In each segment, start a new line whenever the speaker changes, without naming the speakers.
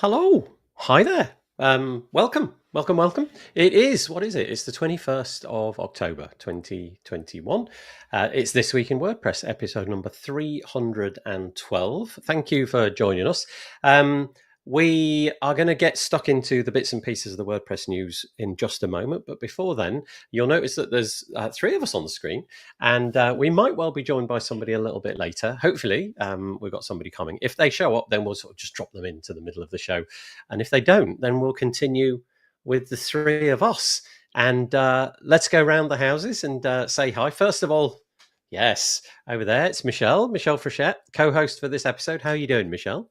Hello. Hi there. Welcome. It is, what is it? It's the 21st of October, 2021. It's This Week in WordPress, episode number 312. Thank you for joining us. We are going to get stuck into the bits and pieces of the WordPress news in just a moment. But before then, you'll notice that there's three of us on the screen, and we might well be joined by somebody a little bit later. Hopefully, we've got somebody coming. If they show up, then we'll sort of just drop them into the middle of the show. And if they don't, then we'll continue with the three of us. And let's go around the houses and say hi. First of all, yes, over there, it's Michelle Frechette, co-host for this episode. How are you doing, Michelle?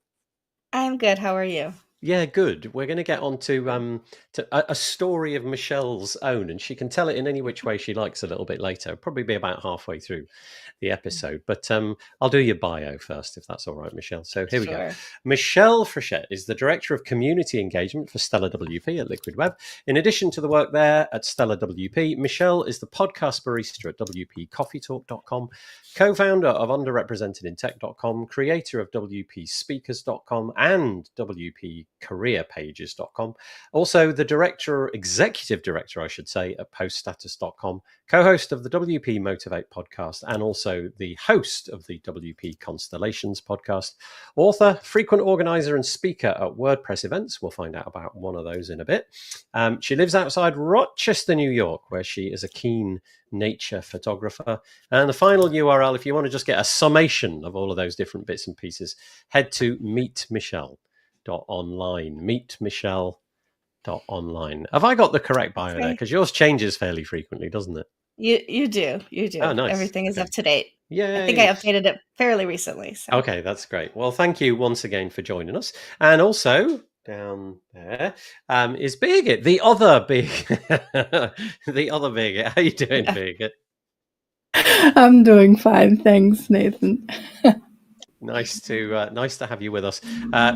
I'm good. How are you?
Yeah, good. We're going to get on to a story of Michelle's own, and she can tell it in any which way she likes a little bit later. It'll probably be about halfway through the episode. But I'll do your bio first, if that's all right, Michelle. So here we go.
Sure.
Michelle Frechette is the Director of Community Engagement for Stellar WP at Liquid Web. In addition to the work there at Stellar WP, Michelle is the podcast barista at WPCoffeeTalk.com, co-founder of underrepresentedintech.com, creator of WPSpeakers.com and WPCareerPages.com. Also the executive director, I should say, at poststatus.com, co-host of the WP Motivate podcast, and also the host of the WP Constellations podcast, author, frequent organizer and speaker at WordPress events. We'll find out about one of those in a bit. She lives outside Rochester, New York, where she is a keen nature photographer. And the final URL, if you want to just get a summation of all of those different bits and pieces, head to meetmichelle.online. Meetmichelle.online. Have I got the correct bio there? Because yours changes fairly frequently, doesn't it?
You do.
Oh, nice.
Everything is up to date.
Yay.
I think I updated it fairly recently. So.
Okay, that's great. Well, thank you once again for joining us. And also down there is Birgit, the other Birgit. The other Birgit. How are you doing, Birgit?
I'm doing fine, thanks, Nathan.
Nice to have you with us.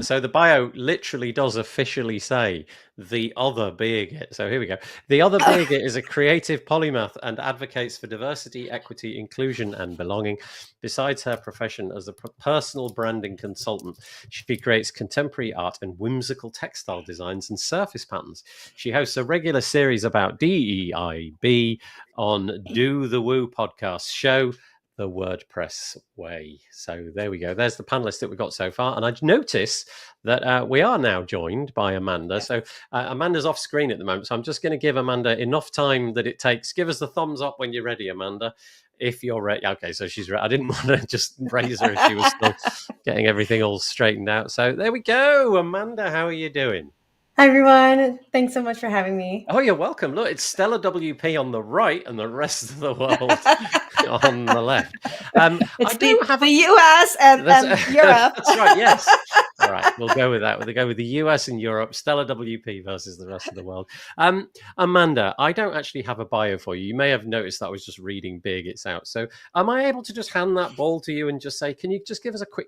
So the bio literally does officially say the other Birgit. So here we go. The other Birgit is a creative polymath and advocates for diversity, equity, inclusion, and belonging. Besides her profession as a personal branding consultant, she creates contemporary art and whimsical textile designs and surface patterns. She hosts a regular series about DEIB on Do the Woo podcast show, The WordPress Way. So there we go. There's the panelists that we've got so far. And I notice that we are now joined by Amanda. So Amanda's off screen at the moment. So I'm just going to give Amanda enough time that it takes. Give us the thumbs up when you're ready, Amanda. If you're ready. Okay, so she's ready. I didn't want to just raise her if she was still getting everything all straightened out. So there we go. Amanda, how are you doing?
Hi, everyone. Thanks so much for having me.
Oh, you're welcome. Look, it's Stellar WP on the right and the rest of the world on the left.
It's the US and Europe.
That's right, yes. All right, we'll go with that. We'll go with the US and Europe, Stellar WP versus the rest of the world. Amanda, I don't actually have a bio for you. You may have noticed that I was just reading Birgit's out. So am I able to just hand that ball to you and just say, can you just give us a quick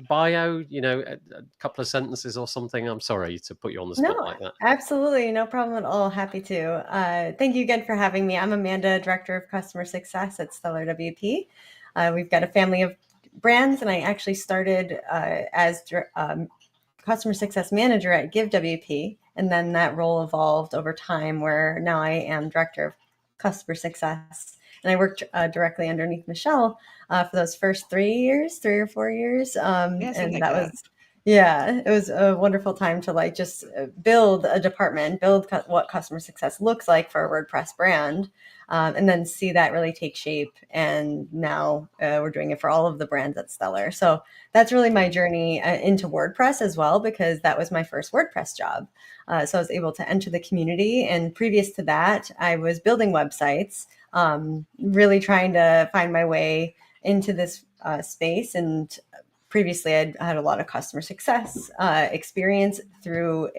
bio, a couple of sentences or something? I'm sorry to put you on the spot like that.
Absolutely. No problem at all. Happy to. Thank you again for having me. I'm Amanda, Director of Customer Success at Stellar WP. We've got a family of brands, and I actually started as Customer Success Manager at Give WP, and then that role evolved over time where now I am Director of Customer Success. And I worked directly underneath Michelle for those first 3 or 4 years. And it was a wonderful time to just build a department, build what customer success looks like for a WordPress brand, and then see that really take shape. And now we're doing it for all of the brands at Stellar. So that's really my journey into WordPress as well, because that was my first WordPress job. So I was able to enter the community. And previous to that, I was building websites, really trying to find my way into this space. And previously, I'd had a lot of customer success experience through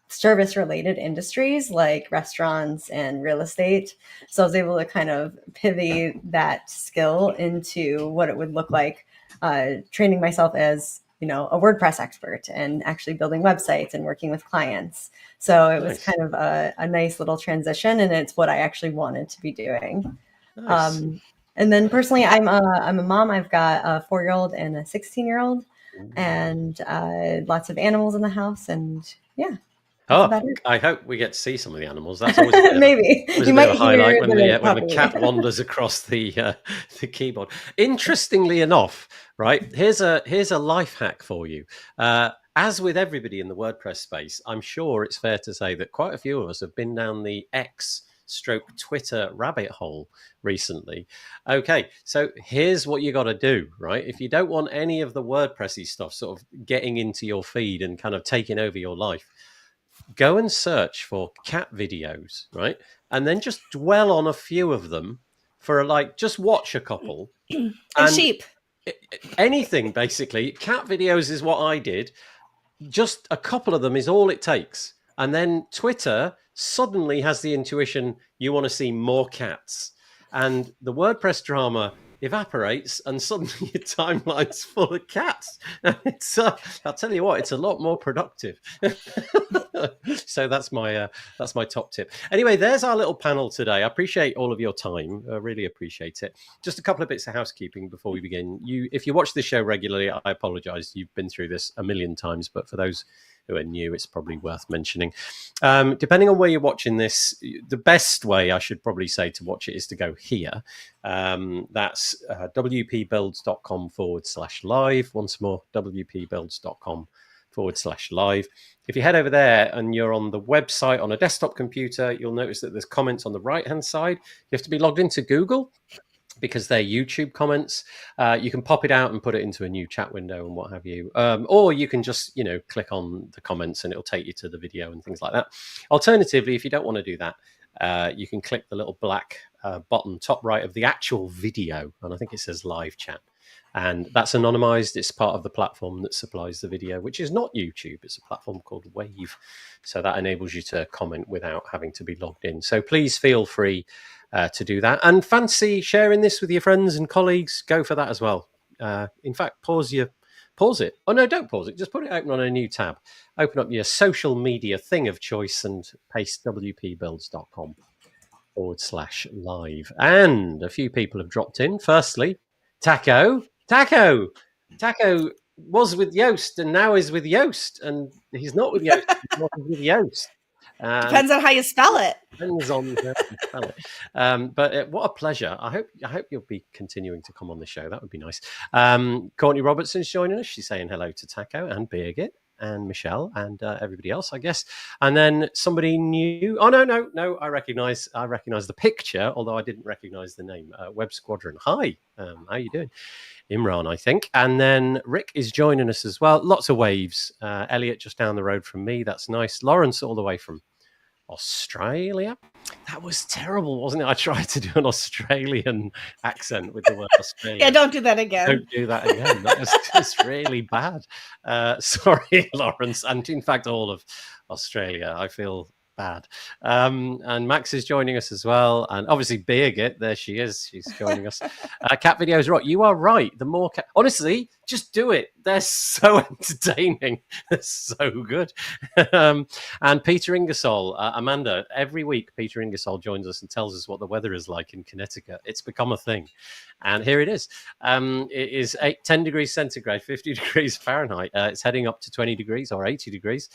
service-related industries like restaurants and real estate. So I was able to kind of pivot that skill into what it would look like training myself as a WordPress expert and actually building websites and working with clients. So it was kind of a nice little transition, and it's what I actually wanted to be doing.
Nice.
And then personally, I'm a mom. I've got a 4-year-old and a 16-year-old. and lots of animals in the house. And yeah.
I hope we get to see some of the animals. That's always a
maybe
bit
you
of
might
a highlight
hear
when the cat wanders across the keyboard. Interestingly enough, right, here's a life hack for you. As with everybody in the WordPress space, I'm sure it's fair to say that quite a few of us have been down the X/Twitter rabbit hole recently. Okay, so here's what you got to do, right? If you don't want any of the WordPressy stuff sort of getting into your feed and kind of taking over your life, go and search for cat videos, right? And then just dwell on a few of them for just watch a couple.
And sheep.
Anything, basically. Cat videos is what I did. Just a couple of them is all it takes. And then Twitter suddenly has the intuition you want to see more cats. And the WordPress drama evaporates and suddenly your timeline's full of cats. It's I'll tell you what, it's a lot more productive. So that's my top tip. Anyway, there's our little panel today. I appreciate all of your time. I really appreciate it. Just a couple of bits of housekeeping before we begin. If you watch this show regularly, I apologize. You've been through this a million times, but for those who are new, it's probably worth mentioning. Depending on where you're watching this, the best way, I should probably say, to watch it is to go here. That's wpbuilds.com/live. Once more, wpbuilds.com/live. If you head over there and you're on the website on a desktop computer, you'll notice that there's comments on the right-hand side. You have to be logged into Google, because they're YouTube comments. You can pop it out and put it into a new chat window and what have you. Or you can just, click on the comments and it'll take you to the video and things like that. Alternatively, if you don't want to do that, you can click the little black button top right of the actual video. And I think it says live chat. And that's anonymized. It's part of the platform that supplies the video, which is not YouTube. It's a platform called Wave. So that enables you to comment without having to be logged in. So please feel free to do that. And fancy sharing this with your friends and colleagues, go for that as well. In fact, pause it. Oh, no, don't pause it. Just put it open on a new tab. Open up your social media thing of choice and paste wpbuilds.com/live. And a few people have dropped in. Firstly, Taco was with Yoast and now is with Yoast, and he's not with Yoast. He's not with Yoast.
Depends on how you spell it.
Depends on how you spell it. But what a pleasure. I hope you'll be continuing to come on the show. That would be nice. Courtney Robertson's joining us. She's saying hello to Taco and Birgit and Michelle and everybody else, I guess. And then somebody new. Oh, no. I recognize the picture, although I didn't recognize the name. Web Squadron. Hi. How you doing? Imran, I think. And then Rick is joining us as well. Lots of waves. Elliot just down the road from me. That's nice. Lawrence all the way from Australia. That was terrible, wasn't it? I tried to do an Australian accent with the word Australia.
Yeah, don't do that again.
Don't do that again. That was just really bad. Sorry, Lawrence. And in fact, all of Australia. I feel bad. And Max is joining us as well. And obviously Birgit, there she is. She's joining us. Cat videos rock. You are right. The more cat, honestly, just do it. They're so entertaining. They're so good. And Peter Ingersoll, Amanda, every week Peter Ingersoll joins us and tells us what the weather is like in Connecticut. It's become a thing. And here it is. It is 10 degrees centigrade, 50 degrees Fahrenheit. It's heading up to 20 degrees or 80 degrees.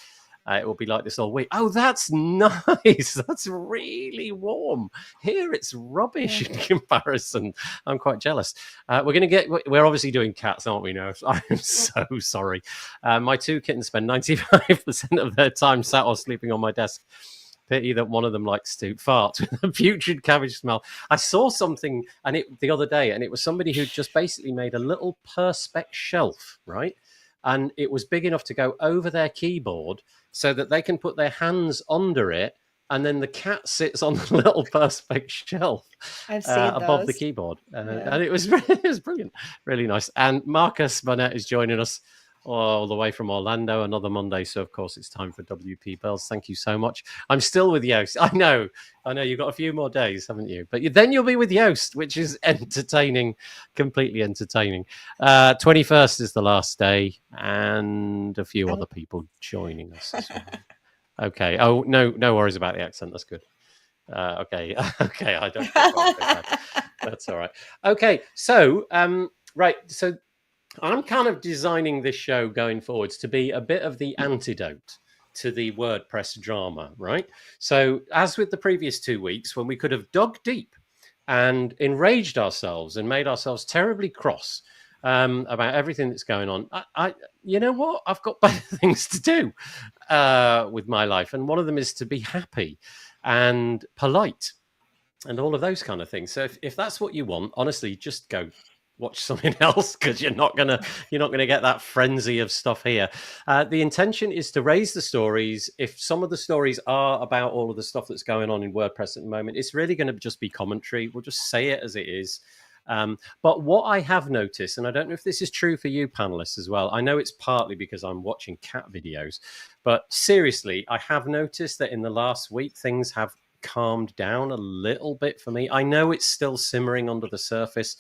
It will be like this all week. Oh, that's nice. That's really warm. Here it's rubbish in comparison. I'm quite jealous. We're obviously doing cats, aren't we now? I'm so sorry. My two kittens spend 95% of their time sat or sleeping on my desk. Pity that one of them likes to fart with a putrid cabbage smell. I saw something the other day, and it was somebody who just basically made a little Perspex shelf, right? And it was big enough to go over their keyboard so that they can put their hands under it, and then the cat sits on the little Perspex shelf above the keyboard. And it was brilliant, really nice. And Marcus Burnett is joining us all the way from Orlando, another Monday. So, of course, it's time for WP Bells. Thank you so much. I'm still with Yoast. I know. You've got a few more days, haven't you? But then you'll be with Yoast, which is entertaining, completely entertaining. 21st is the last day, and a few other people joining us as well. Okay. Oh, no worries about the accent. That's good. Okay. I don't. That's all right. Okay. So, right. So I'm kind of designing this show going forwards to be a bit of the antidote to the WordPress drama, right? So, as with the previous 2 weeks, when we could have dug deep and enraged ourselves and made ourselves terribly cross about everything that's going on, you know what? I've got better things to do with my life, and one of them is to be happy and polite and all of those kind of things. So, if that's what you want, honestly, just go watch something else, because you're not gonna get that frenzy of stuff here. The intention is to raise the stories. If some of the stories are about all of the stuff that's going on in WordPress at the moment, it's really going to just be commentary. We'll just say it as it is. But what I have noticed, and I don't know if this is true for you panelists as well, I know it's partly because I'm watching cat videos, but seriously, I have noticed that in the last week things have calmed down a little bit for me. I know it's still simmering under the surface,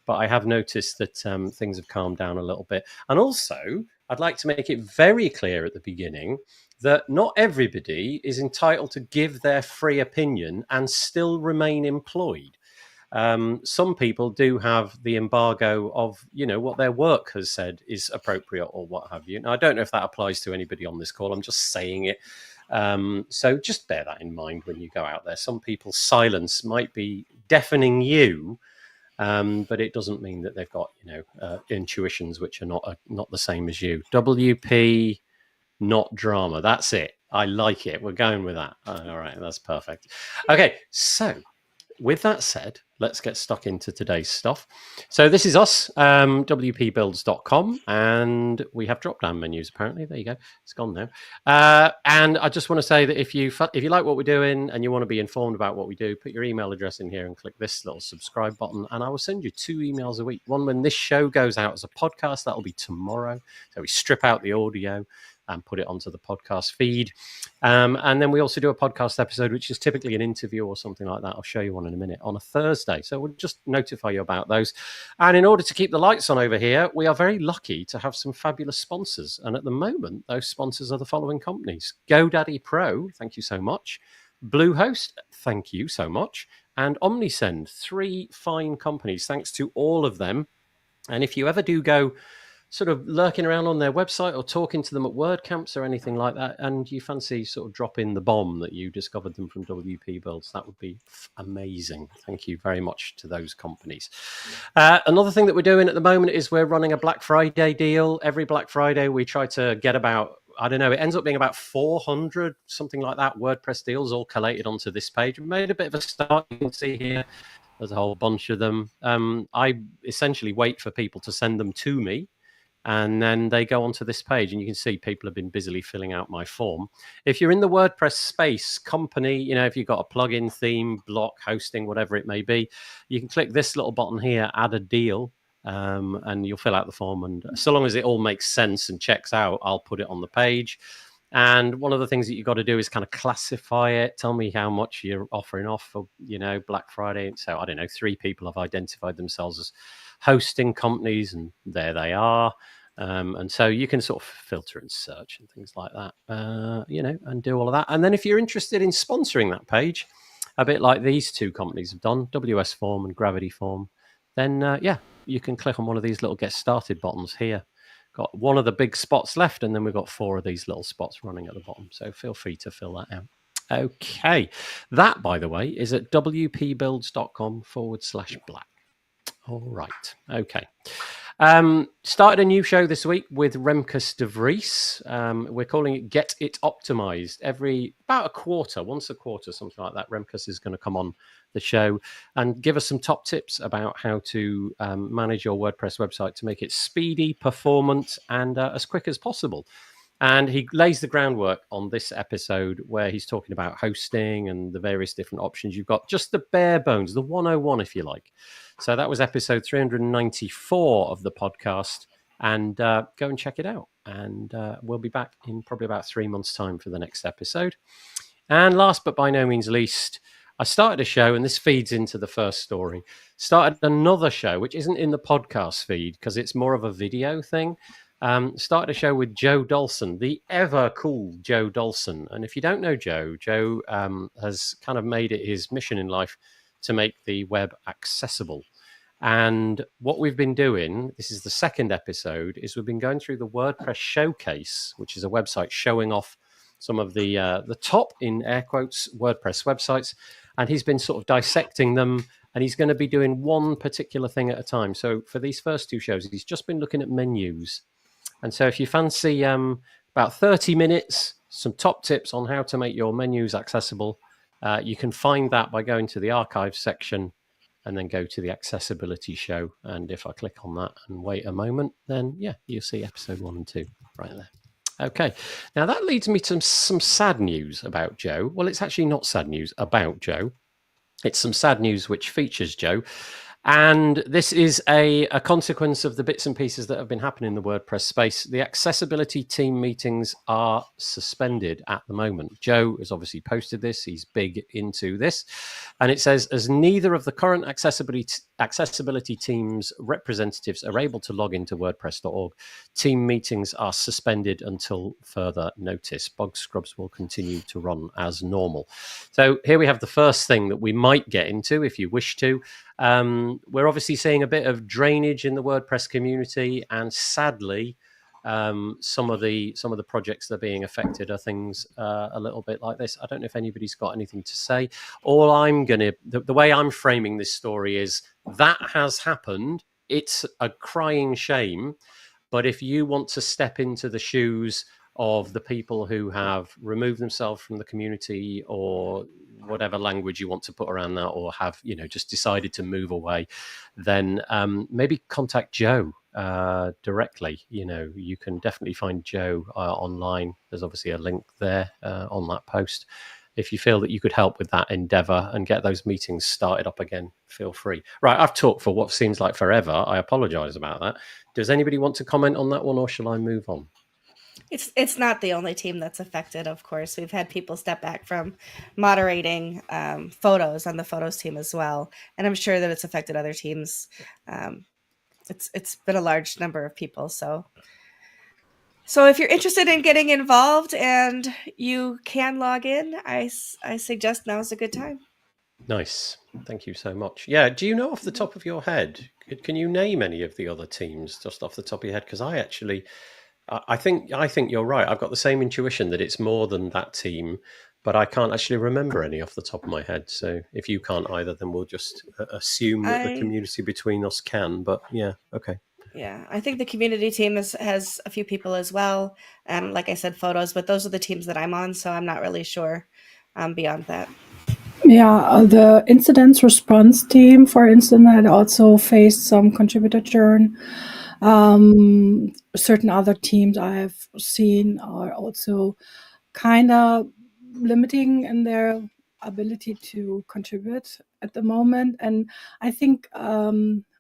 but I have noticed that things have calmed down a little bit. And also, I'd like to make it very clear at the beginning that not everybody is entitled to give their free opinion and still remain employed. Some people do have the embargo of, what their work has said is appropriate or what have you. Now, I don't know if that applies to anybody on this call. I'm just saying it. So just bear that in mind when you go out there. Some people's silence might be deafening you, but it doesn't mean that they've got, intuitions which are not the same as you. WP, not drama. That's it. I like it. We're going with that. All right, that's perfect. Okay, so with that said, let's get stuck into today's stuff. So this is us, wpbuilds.com, and we have drop-down menus, apparently. There you go. It's gone now. And I just want to say that if you like what we're doing and you want to be informed about what we do, put your email address in here and click this little subscribe button, and I will send you 2 emails a week. One when this show goes out as a podcast. That'll be tomorrow. So we strip out the audio and put it onto the podcast feed. And then we also do a podcast episode, which is typically an interview or something like that. I'll show you one in a minute, on a Thursday. So we'll just notify you about those. And in order to keep the lights on over here, we are very lucky to have some fabulous sponsors. And at the moment, those sponsors are the following companies: GoDaddy Pro, thank you so much. Bluehost, thank you so much. And Omnisend, 3 fine companies. Thanks to all of them. And if you ever do go sort of lurking around on their website or talking to them at WordCamps or anything like that, and you fancy sort of dropping the bomb that you discovered them from WP Builds, that would be amazing. Thank you very much to those companies. Another thing that we're doing at the moment is we're running a Black Friday deal. Every Black Friday, we try to get about, I don't know, it ends up being about 400, something like that, WordPress deals all collated onto this page. We made a bit of a start. You can see here, there's a whole bunch of them. I essentially wait for people to send them to me, and then they go onto this page, and you can see people have been busily filling out my form. If you're in the WordPress space, company, if you've got a plugin, theme, block, hosting, whatever it may be, you can click this little button here, add a deal, and you'll fill out the form. And so long as it all makes sense and checks out, I'll put it on the page. And one of the things that you've got to do is kind of classify it. Tell me how much you're offering off for, Black Friday. So I don't know, 3 people have identified themselves as hosting companies, and there they are. And so you can sort of filter and search and things like that, and do all of that. And then if you're interested in sponsoring that page, a bit like these 2 companies have done, WS Form and Gravity Form, then, you can click on one of these little get started buttons here. Got one of the big spots left, and then we've got 4 of these little spots running at the bottom. So feel free to fill that out. Okay. That, by the way, is at wpbuilds.com/black. All right. Okay. Started a new show this week with Remkes de Vries. We're calling it Get It Optimized. About a quarter, once a quarter, something like that, Remkes is going to come on the show and give us some top tips about how to manage your WordPress website to make it speedy, performant, and as quick as possible. And he lays the groundwork on this episode where he's talking about hosting and the various different options you've got, just the bare bones, the 101, if you like. So that was episode 394 of the podcast. And go and check it out. And we'll be back in probably about 3 months' time for the next episode. And last but by no means least, I started a show, and this feeds into the first story. Started another show, which isn't in the podcast feed because it's more of a video thing. Started a show with Joe Dolson, the ever cool Joe Dolson. And if you don't know Joe has kind of made it his mission in life to make the web accessible. And what we've been doing, this is the second episode, is we've been going through the WordPress Showcase, which is a website showing off some of the top, in air quotes, WordPress websites. And he's been sort of dissecting them, and he's going to be doing one particular thing at a time. So for these first two shows, he's just been looking at menus. And so if you fancy about 30 minutes, some top tips on how to make your menus accessible, you can find that by going to the archive section and then go to the accessibility show. And if I click on that and wait a moment, then yeah, you'll see episode 1 and 2 right there. Okay, now that leads me to some sad news about Joe. Well, it's actually not sad news about Joe. It's some sad news which features Joe. And this is a consequence of the bits and pieces that have been happening in the WordPress space. The accessibility team meetings are suspended at the moment. Joe has obviously posted this. He's big into this. And it says, as neither of the current accessibility team's representatives are able to log into WordPress.org, team meetings are suspended until further notice. Bug scrubs will continue to run as normal. So here we have the first thing that we might get into if you wish to. We're obviously seeing a bit of drainage in the WordPress community, and sadly, some of the projects that are being affected are things a little bit like this. I don't know if anybody's got anything to say. All I'm gonna, the way I'm framing this story is that has happened. It's a crying shame, but if you want to step into the shoes of the people who have removed themselves from the community, or whatever language you want to put around that, or have, just decided to move away, then maybe contact Joe directly. You can definitely find Joe online. There's obviously a link there on that post. If you feel that you could help with that endeavor and get those meetings started up again, feel free. Right, I've talked for what seems like forever. I apologize about that. Does anybody want to comment on that one, or shall I move on?
It's not the only team that's affected, of course. We've had people step back from moderating photos on the photos team as well, and I'm sure that it's affected other teams. It's been a large number of people, so if you're interested in getting involved and you can log in, I suggest now is a good time.
Nice, thank you so much. Yeah, do you know off the top of your head? Can you name any of the other teams just off the top of your head? Because I think you're right. I've got the same intuition that it's more than that team, but I can't actually remember any off the top of my head. So if you can't either, then we'll just assume that the community between us can. But yeah, okay.
Yeah, I think the community team has a few people as well. And like I said, photos, but those are the teams that I'm on, so I'm not really sure beyond that.
Yeah, the incident response team, for instance, had also faced some contributor churn. Certain other teams I have seen are also kind of limiting in their ability to contribute at the moment. And I think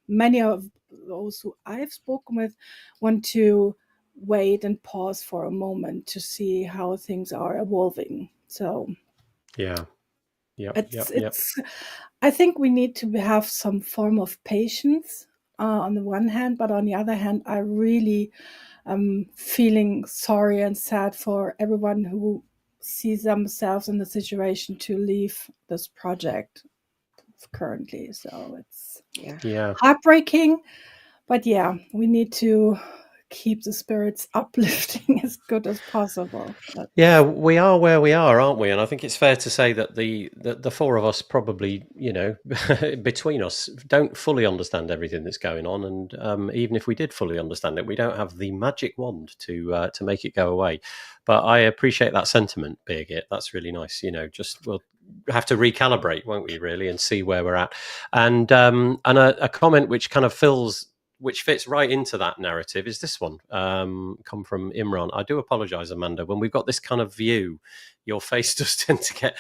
many of those who I've spoken with want to wait and pause for a moment to see how things are evolving. So
yeah.
I think we need to have some form of patience on the one hand, but on the other hand, I really am feeling sorry and sad for everyone who sees themselves in the situation to leave this project currently. So it's heartbreaking, but yeah, we need to keep the spirits uplifting as good as possible.
Yeah, we are where we are, aren't we? And I think it's fair to say that the four of us probably, between us, don't fully understand everything that's going on. And even if we did fully understand it, we don't have the magic wand to make it go away. But I appreciate that sentiment, Birgit. That's really nice. We'll have to recalibrate, won't we, really, and see where we're at. And a comment which kind of which fits right into that narrative is this one, come from Imran. I do apologize, Amanda. When we've got this kind of view, your face does tend to get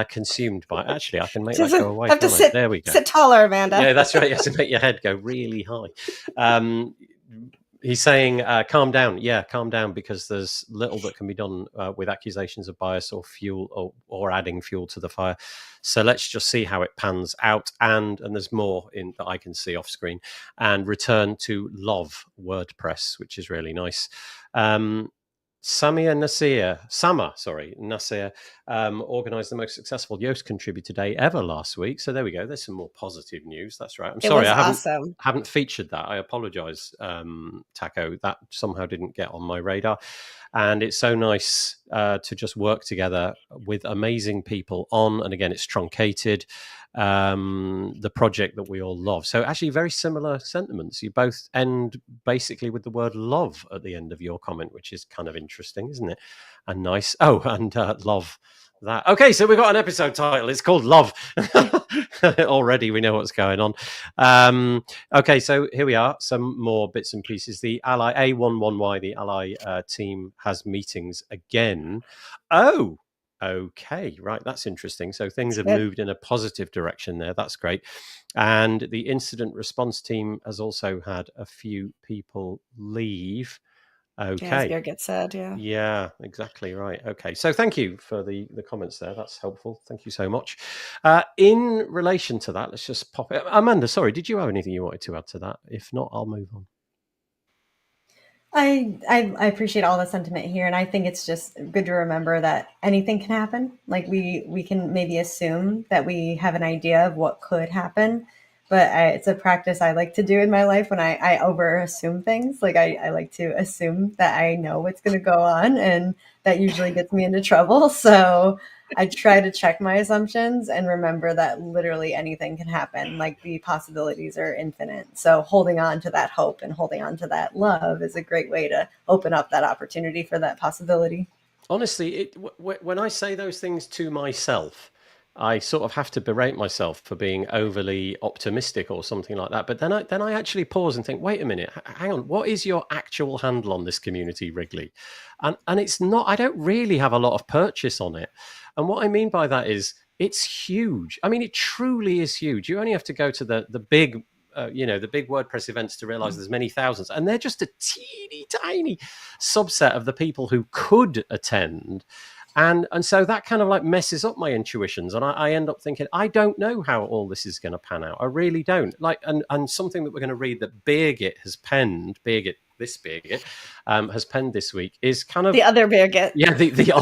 consumed by. Actually, I can make that go away.
Have to sit, there we go. Sit taller, Amanda.
Yeah, that's right. You have to make your head go really high. He's saying, calm down. Yeah, calm down, because there's little that can be done with accusations of bias or fuel or adding fuel to the fire. So let's just see how it pans out. And there's more that I can see off screen. And return to love WordPress, which is really nice. Sama Nasir organised the most successful Yoast contributor day ever last week. So there we go. There's some more positive news. That's right. I'm sorry, I
awesome.
haven't featured that. I apologise, Taco. That somehow didn't get on my radar. And it's so nice to just work together with amazing people on, and again, it's truncated, the project that we all love. So actually very similar sentiments. You both end basically with the word love at the end of your comment, which is kind of interesting, isn't it? And nice. Oh, and love that. Okay, so we've got an episode title. It's called Love. Already we know what's going on. Okay, so here we are. Some more bits and pieces. The Ally A11Y, the Ally team has meetings again. Oh, okay, right. That's interesting. So things have moved in a positive direction there. That's great. And the incident response team has also had a few people leave. Okay.
Yeah, as Birgit said, yeah.
Yeah, exactly right. Okay, so thank you for the comments there. That's helpful. Thank you so much. In relation to that, let's just pop it. Amanda, sorry, did you have anything you wanted to add to that? If not, I'll move on.
I appreciate all the sentiment here, and I think it's just good to remember that anything can happen. Like we can maybe assume that we have an idea of what could happen, but it's a practice I like to do in my life when I over assume things. Like I like to assume that I know what's going to go on, and that usually gets me into trouble. So I try to check my assumptions and remember that literally anything can happen. Like the possibilities are infinite. So holding on to that hope and holding on to that love is a great way to open up that opportunity for that possibility.
Honestly, when I say those things to myself, I sort of have to berate myself for being overly optimistic or something like that. But then I actually pause and think, wait a minute, hang on, what is your actual handle on this community, Wrigley? And it's not, I don't really have a lot of purchase on it. And what I mean by that is it's huge. I mean, it truly is huge. You only have to go to the big, the big WordPress events to realize there's many thousands, and they're just a teeny tiny subset of the people who could attend. And so that kind of like messes up my intuitions. And I end up thinking, I don't know how all this is going to pan out. I really don't. Like, and something that we're going to read that Birgit has penned, Birgit has penned this week is kind of
the other Birgit.
Yeah, the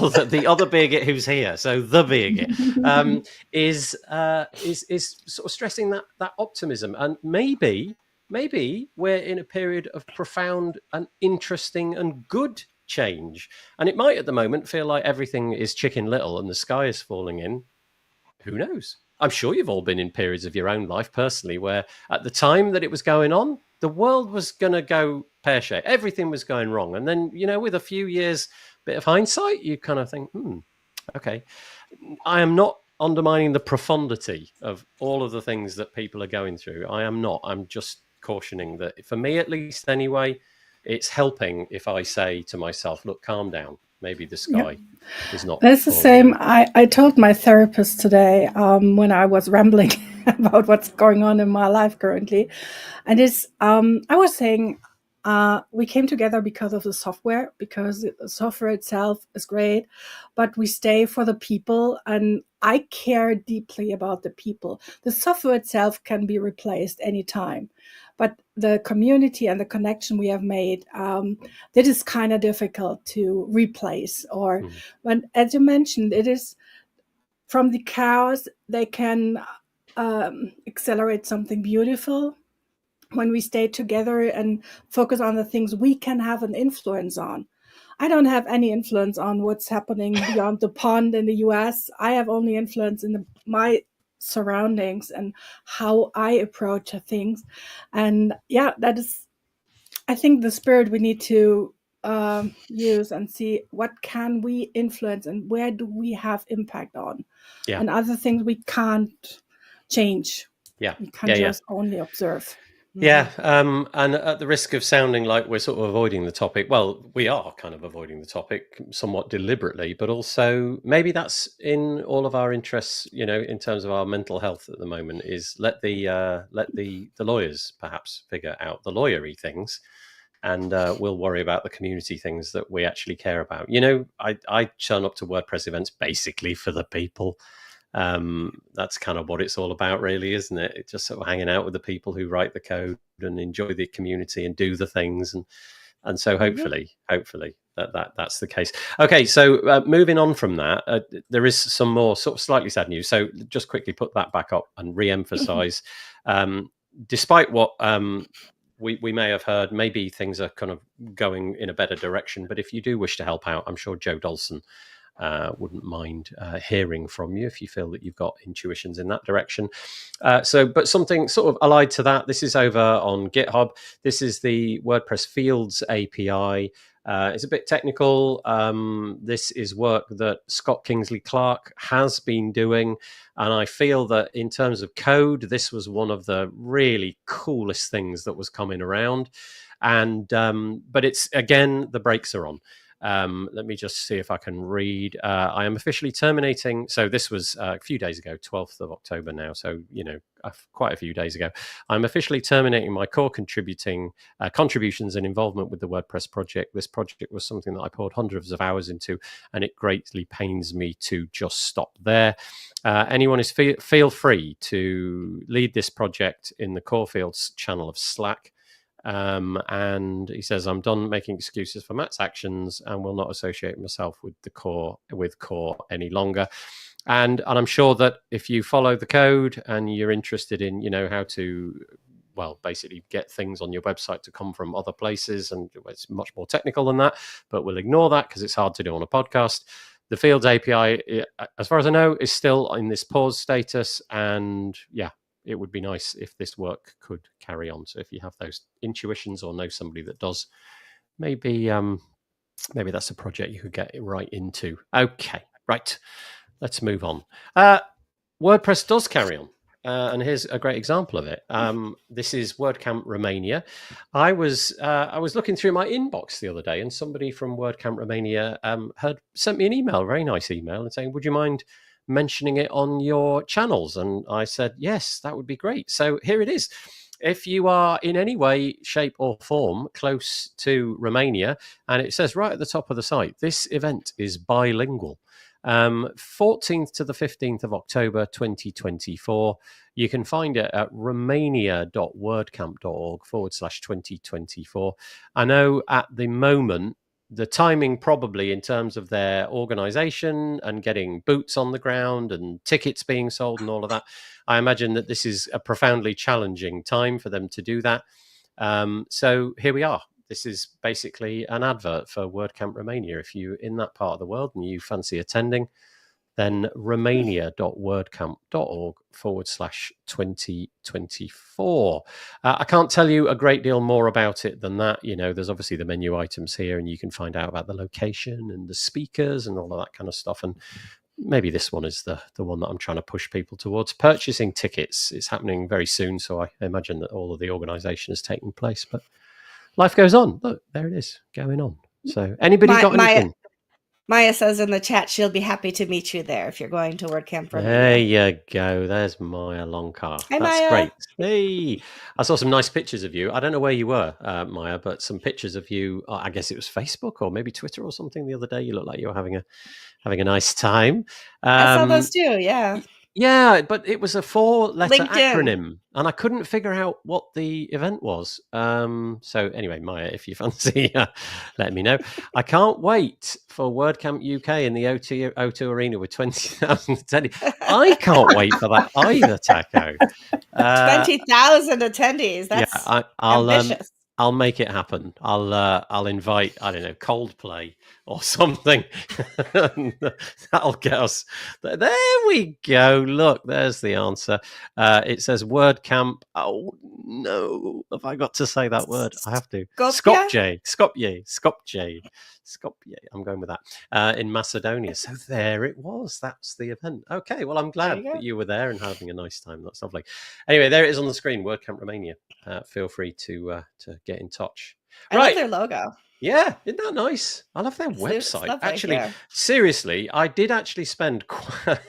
other Birgit who's here. So the Birgit is sort of stressing that optimism. And maybe we're in a period of profound and interesting and good change. And it might at the moment feel like everything is Chicken Little and the sky is falling in. Who knows? I'm sure you've all been in periods of your own life personally where at the time that it was going on, the world was going to go pear-shaped. Everything was going wrong. And then, with a few years, bit of hindsight, you kind of think, okay. I am not undermining the profundity of all of the things that people are going through. I am not. I'm just cautioning that, for me at least anyway, it's helping if I say to myself, look, calm down. Maybe the sky is not.
That's the same. I told my therapist today when I was rambling about what's going on in my life currently. And I was saying we came together because of the software, because the software itself is great, but we stay for the people. And I care deeply about the people. The software itself can be replaced anytime. But the community and the connection we have made, that is kind of difficult to replace. Or when, as you mentioned, it is from the chaos, they can accelerate something beautiful when we stay together and focus on the things we can have an influence on. I don't have any influence on what's happening beyond the pond in the US. I have only influence in my surroundings and how I approach things. And that is, I think, the spirit we need to use and see what can we influence and where do we have impact on. And other things we can't change. We can just only observe.
Yeah, and at the risk of sounding like we're sort of avoiding the topic, well, we are kind of avoiding the topic somewhat deliberately, but also maybe that's in all of our interests, in terms of our mental health at the moment, is let the lawyers perhaps figure out the lawyery things, and we'll worry about the community things that we actually care about. I turn up to WordPress events basically for the people. That's kind of what it's all about, really, isn't it? It's just sort of hanging out with the people who write the code and enjoy the community and do the things, and so hopefully that's the case. Okay, so moving on from that, there is some more sort of slightly sad news. So just quickly put that back up and re-emphasize, despite what we may have heard, maybe things are kind of going in a better direction. But if you do wish to help out, I'm sure Joe Dolson wouldn't mind hearing from you if you feel that you've got intuitions in that direction. But something sort of allied to that, this is over on GitHub. This is the WordPress Fields API. It's a bit technical. This is work that Scott Kingsley Clark has been doing. And I feel that in terms of code, this was one of the really coolest things that was coming around. And but it's, again, the brakes are on. Let me just see if I can read. I am officially terminating. So this was a few days ago, 12th of October now. So, quite a few days ago. I'm officially terminating my core contributions and involvement with the WordPress project. This project was something that I poured hundreds of hours into, and it greatly pains me to just stop there. Anyone is feel free to lead this project in the Core Fields channel of Slack. And he says, I'm done making excuses for Matt's actions and will not associate myself with core any longer. And I'm sure that if you follow the code and you're interested in, how to, basically get things on your website to come from other places, and it's much more technical than that, but we'll ignore that because it's hard to do on a podcast. The Fields API, as far as I know, is still in this pause status, and it would be nice if this work could carry on. So if you have those intuitions or know somebody that does, maybe that's a project you could get right into. Okay, right. Let's move on. WordPress does carry on. And here's a great example of it. This is WordCamp Romania. I was looking through my inbox the other day, and somebody from WordCamp Romania had sent me an email, a very nice email, and saying, would you mind mentioning it on your channels? And I said, yes, that would be great. So here it is. If you are in any way, shape or form close to Romania, and it says right at the top of the site, this event is bilingual. 14th to the 15th of October 2024. You can find it at romania.wordcamp.org/2024. I know at the moment, the timing probably in terms of their organization and getting boots on the ground and tickets being sold and all of that, I imagine that this is a profoundly challenging time for them to do that. So here we are. This is basically an advert for WordCamp Romania. If you're in that part of the world and you fancy attending, then romania.wordcamp.org/2024. I can't tell you a great deal more about it than that. There's obviously the menu items here, and you can find out about the location and the speakers and all of that kind of stuff. And maybe this one is the one that I'm trying to push people towards. Purchasing tickets is happening very soon, so I imagine that all of the organization is taking place. But life goes on. Look, there it is, going on. So anybody got anything?
Maya says in the chat she'll be happy to meet you there if you're going to WordCamp Romania.
There you go. There's Maya Longcar.
Hi,
That's
Maya.
great. Hey, I saw some nice pictures of you. I don't know where you were, Maya, but some pictures of you. I guess it was Facebook or maybe Twitter or something the other day. You look like you were having a nice time.
I saw those too. Yeah.
Yeah, but it was a 4-letter
LinkedIn.
acronym, and I couldn't figure out what the event was. So anyway, Maya, if you fancy, let me know. I can't wait for WordCamp UK in the O2 Arena with 20,000 attendees. I can't wait for that either, Taco.
20,000 attendees. That's ambitious.
I'll make it happen. I'll invite, I don't know, Coldplay or something. That'll get us. There we go. Look, there's the answer. It says WordCamp. Oh no, have I got to say that word? I have to. Skopje. I'm going with that. In Macedonia. So there it was. That's the event. Okay. Well, I'm glad that you were there and having a nice time. That's lovely. Anyway, there it is on the screen. WordCamp Romania. Feel free to get in touch.
I love their logo.
Yeah, isn't that nice? I love their website.
Lovely,
actually, seriously, I did actually spend quite...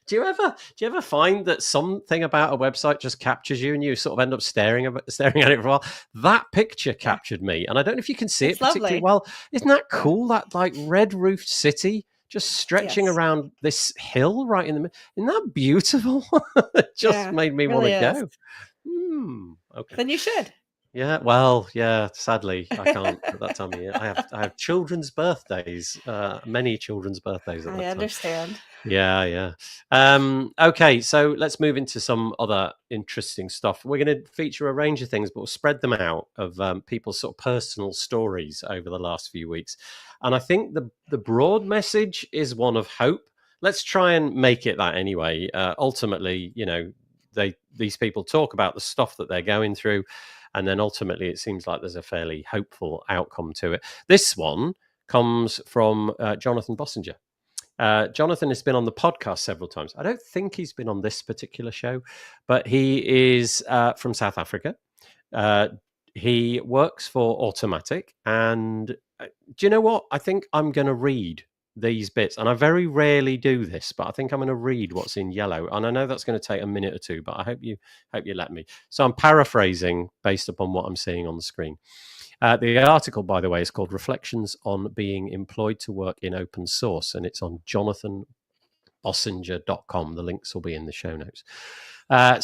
Do you ever find that something about a website just captures you and you sort of end up staring at it for a while? That picture captured me, and I don't know if you can see it particularly well. Isn't that cool? That like red roofed city just stretching around this hill right in the middle. Isn't that beautiful? It just made me want to go. Okay.
Then you should.
Yeah, well, yeah. Sadly, I can't at that time of year. I have children's birthdays, many children's birthdays at
I
that time.
understand.
Yeah. Okay, so let's move into some other interesting stuff. We're going to feature a range of things, but we'll spread them out of people's sort of personal stories over the last few weeks. And I think the broad message is one of hope. Let's try and make it that anyway. Ultimately, these people talk about the stuff that they're going through, and then ultimately it seems like there's a fairly hopeful outcome to it. This one comes from Jonathan Bossinger. Jonathan has been on the podcast several times. I don't think he's been on this particular show, but he is from South Africa. He works for Automatic. And do you know what? I think I'm going to read these bits. And I very rarely do this, but I think I'm going to read what's in yellow. And I know that's going to take a minute or two, but I hope you let me. So I'm paraphrasing based upon what I'm seeing on the screen. The article, by the way, is called Reflections on Being Employed to Work in Open Source, and it's on jonathanbossinger.com. The links will be in the show notes.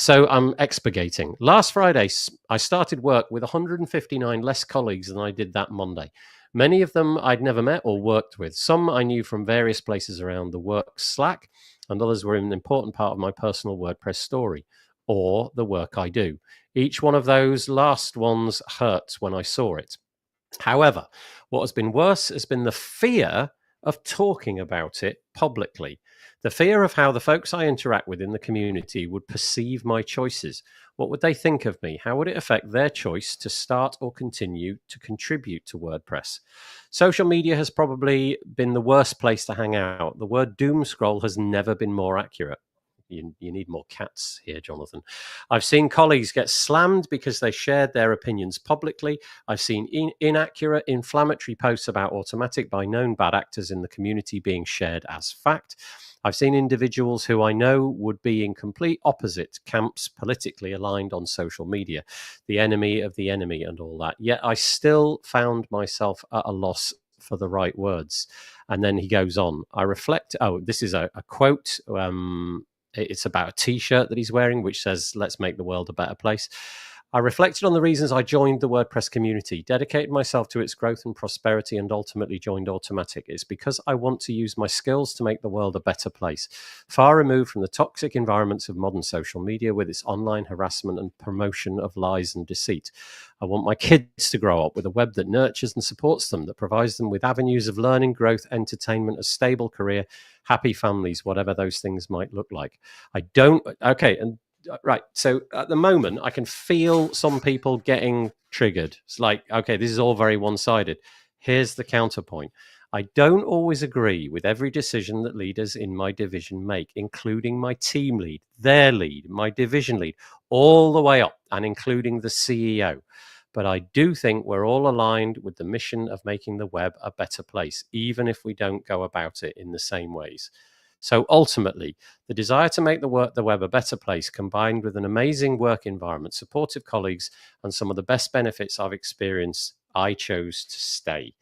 So I'm expurgating. Last Friday, I started work with 159 less colleagues than I did that Monday. Many of them I'd never met or worked with. Some I knew from various places around the work Slack, and others were an important part of my personal WordPress story or the work I do. Each one of those last ones hurts when I saw it. However, what has been worse has been the fear of talking about it publicly. The fear of how the folks I interact with in the community would perceive my choices. What would they think of me? How would it affect their choice to start or continue to contribute to WordPress? Social media has probably been the worst place to hang out. The word doom scroll has never been more accurate. You need more cats here, Jonathan. I've seen colleagues get slammed because they shared their opinions publicly. I've seen inaccurate, inflammatory posts about Automatic by known bad actors in the community being shared as fact. I've seen individuals who I know would be in complete opposite camps politically aligned on social media, the enemy of the enemy and all that. Yet I still found myself at a loss for the right words. And then he goes on. I reflect. Oh, this is a quote. It's about a T-shirt that he's wearing, which says, "Let's make the world a better place." I reflected on the reasons I joined the WordPress community, dedicated myself to its growth and prosperity, and ultimately joined Automatic. It's because I want to use my skills to make the world a better place, far removed from the toxic environments of modern social media with its online harassment and promotion of lies and deceit. I want my kids to grow up with a web that nurtures and supports them, that provides them with avenues of learning, growth, entertainment, a stable career, happy families, whatever those things might look like. Right. So at the moment, I can feel some people getting triggered. It's like, okay, this is all very one-sided. Here's the counterpoint. I don't always agree with every decision that leaders in my division make, including my team lead, their lead, my division lead, all the way up, and including the CEO. But I do think we're all aligned with the mission of making the web a better place, even if we don't go about it in the same ways. So ultimately, the desire to make the web a better place, combined with an amazing work environment, supportive colleagues, and some of the best benefits I've experienced, I chose to stay.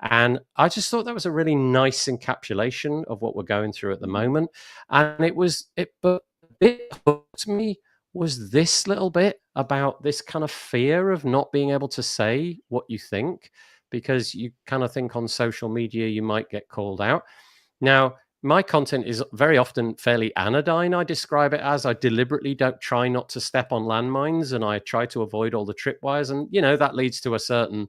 And I just thought that was a really nice encapsulation of what we're going through at the moment. And but it hooked me was this little bit about this kind of fear of not being able to say what you think, because you kind of think on social media you might get called out. Now, my content is very often fairly anodyne. I describe it as I deliberately don't try not to step on landmines, and I try to avoid all the tripwires. And, that leads to a certain,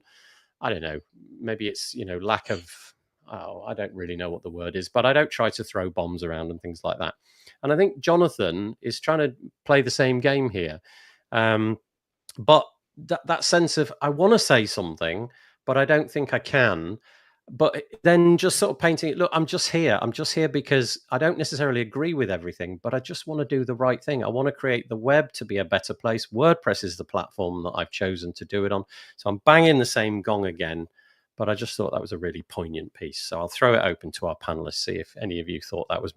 I don't know, maybe it's, lack of, I don't really know what the word is, but I don't try to throw bombs around and things like that. And I think Jonathan is trying to play the same game here. But that sense of, I want to say something, but I don't think I can. But then just sort of painting it, look, I'm just here because I don't necessarily agree with everything, but I just want to do the right thing. I want to create the web to be a better place. WordPress is the platform that I've chosen to do it on. So I'm banging the same gong again, but I just thought that was a really poignant piece. So I'll throw it open to our panelists, see if any of you thought that was,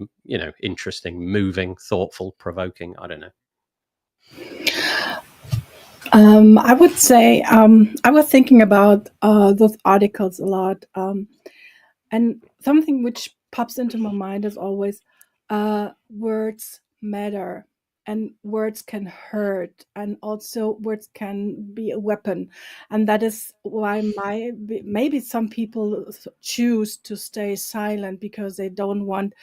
interesting, moving, thoughtful, provoking. I don't know.
I would say I was thinking about those articles a lot. And something which pops into my mind is always words matter. and words can hurt, and also words can be a weapon. And that is why maybe some people choose to stay silent, because they don't want